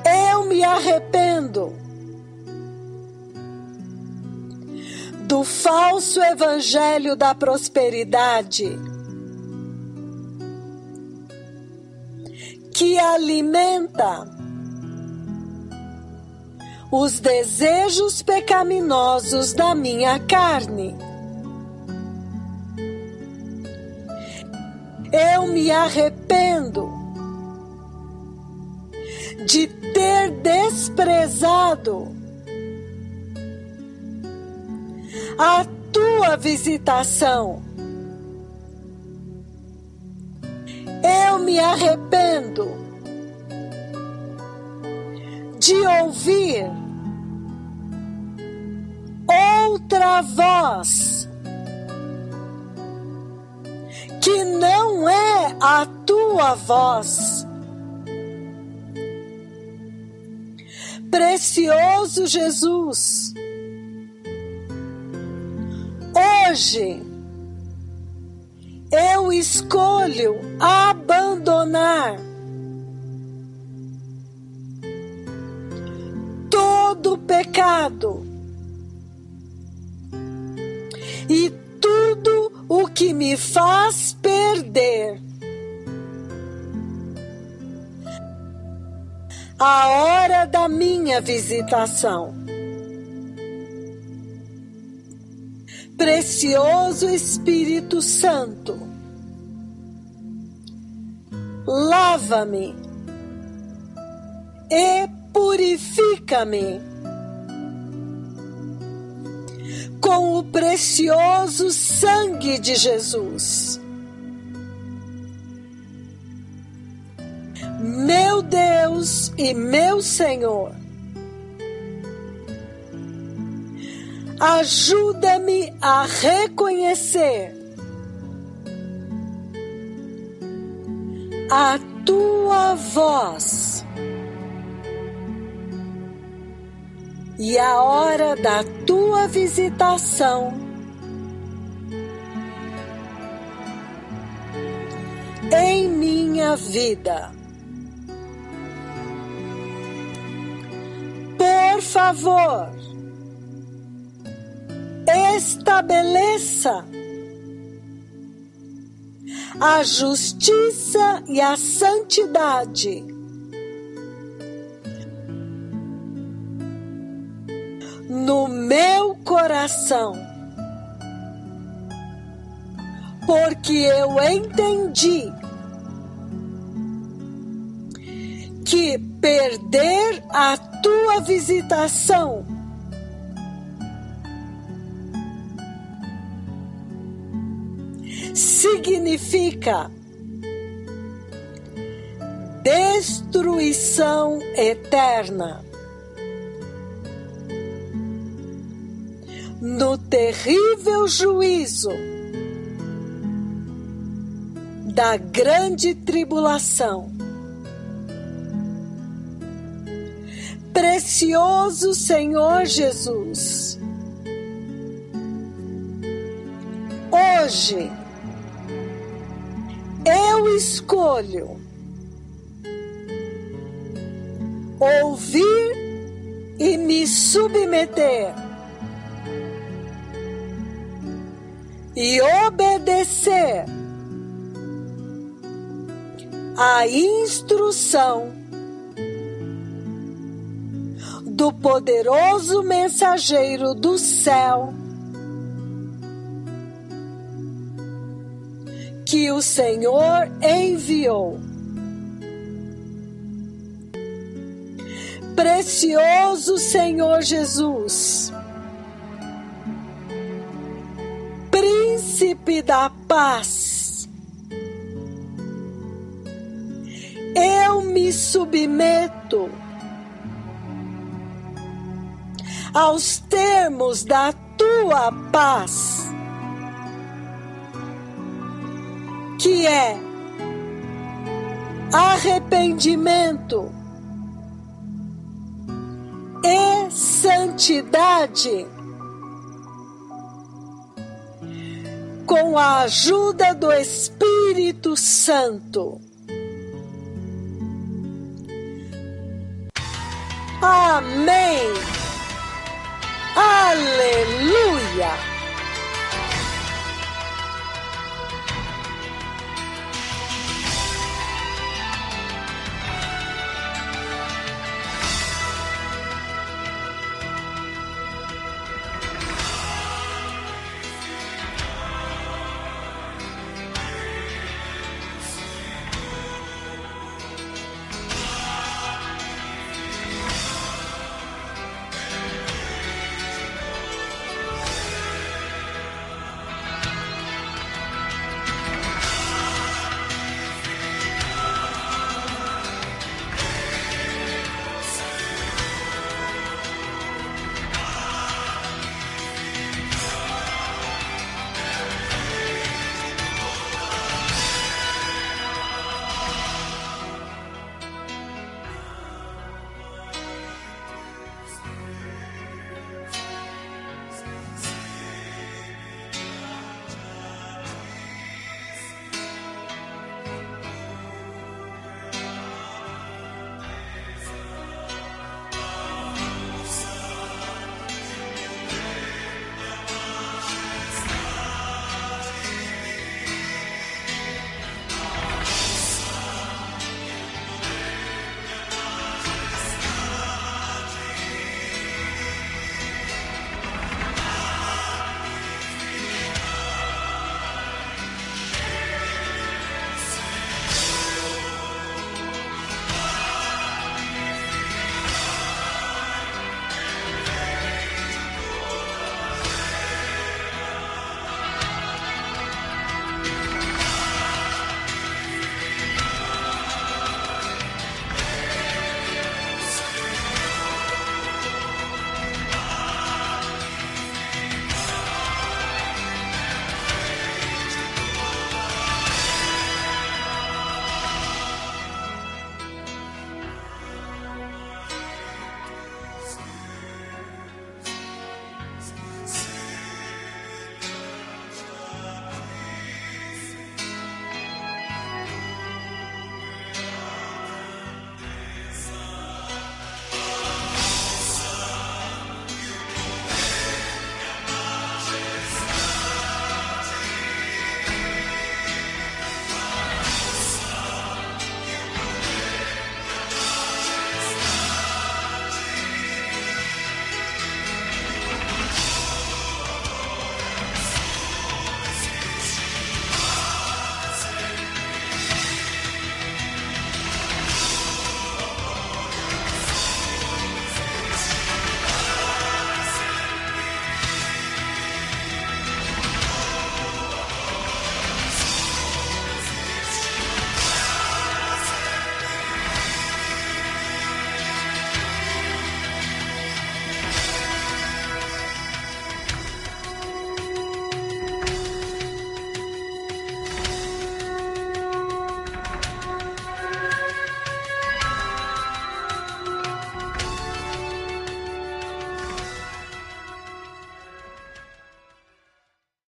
eu me arrependo do falso evangelho da prosperidade, que alimenta os desejos pecaminosos da minha carne. Eu me arrependo de ter desprezado a tua visitação. Eu me arrependo de ouvir outra voz a tua voz. Precioso Jesus, hoje eu escolho abandonar todo pecado e tudo o que me faz perder a hora da minha visitação. Precioso Espírito Santo, lava-me e purifica-me com o precioso sangue de Jesus. Meu Deus e meu Senhor, ajuda-me a reconhecer a tua voz e a hora da tua visitação em minha vida. Por favor, estabeleça a justiça e a santidade no meu coração, porque eu entendi que perder a tua visitação significa destruição eterna no terrível juízo da grande tribulação. Precioso Senhor Jesus, hoje eu escolho ouvir e me submeter e obedecer à instrução do poderoso mensageiro do céu que o Senhor enviou. Precioso Senhor Jesus, Príncipe da paz, eu me submeto aos termos da tua paz, que é arrependimento e santidade, com a ajuda do Espírito Santo. Amém. Aleluia.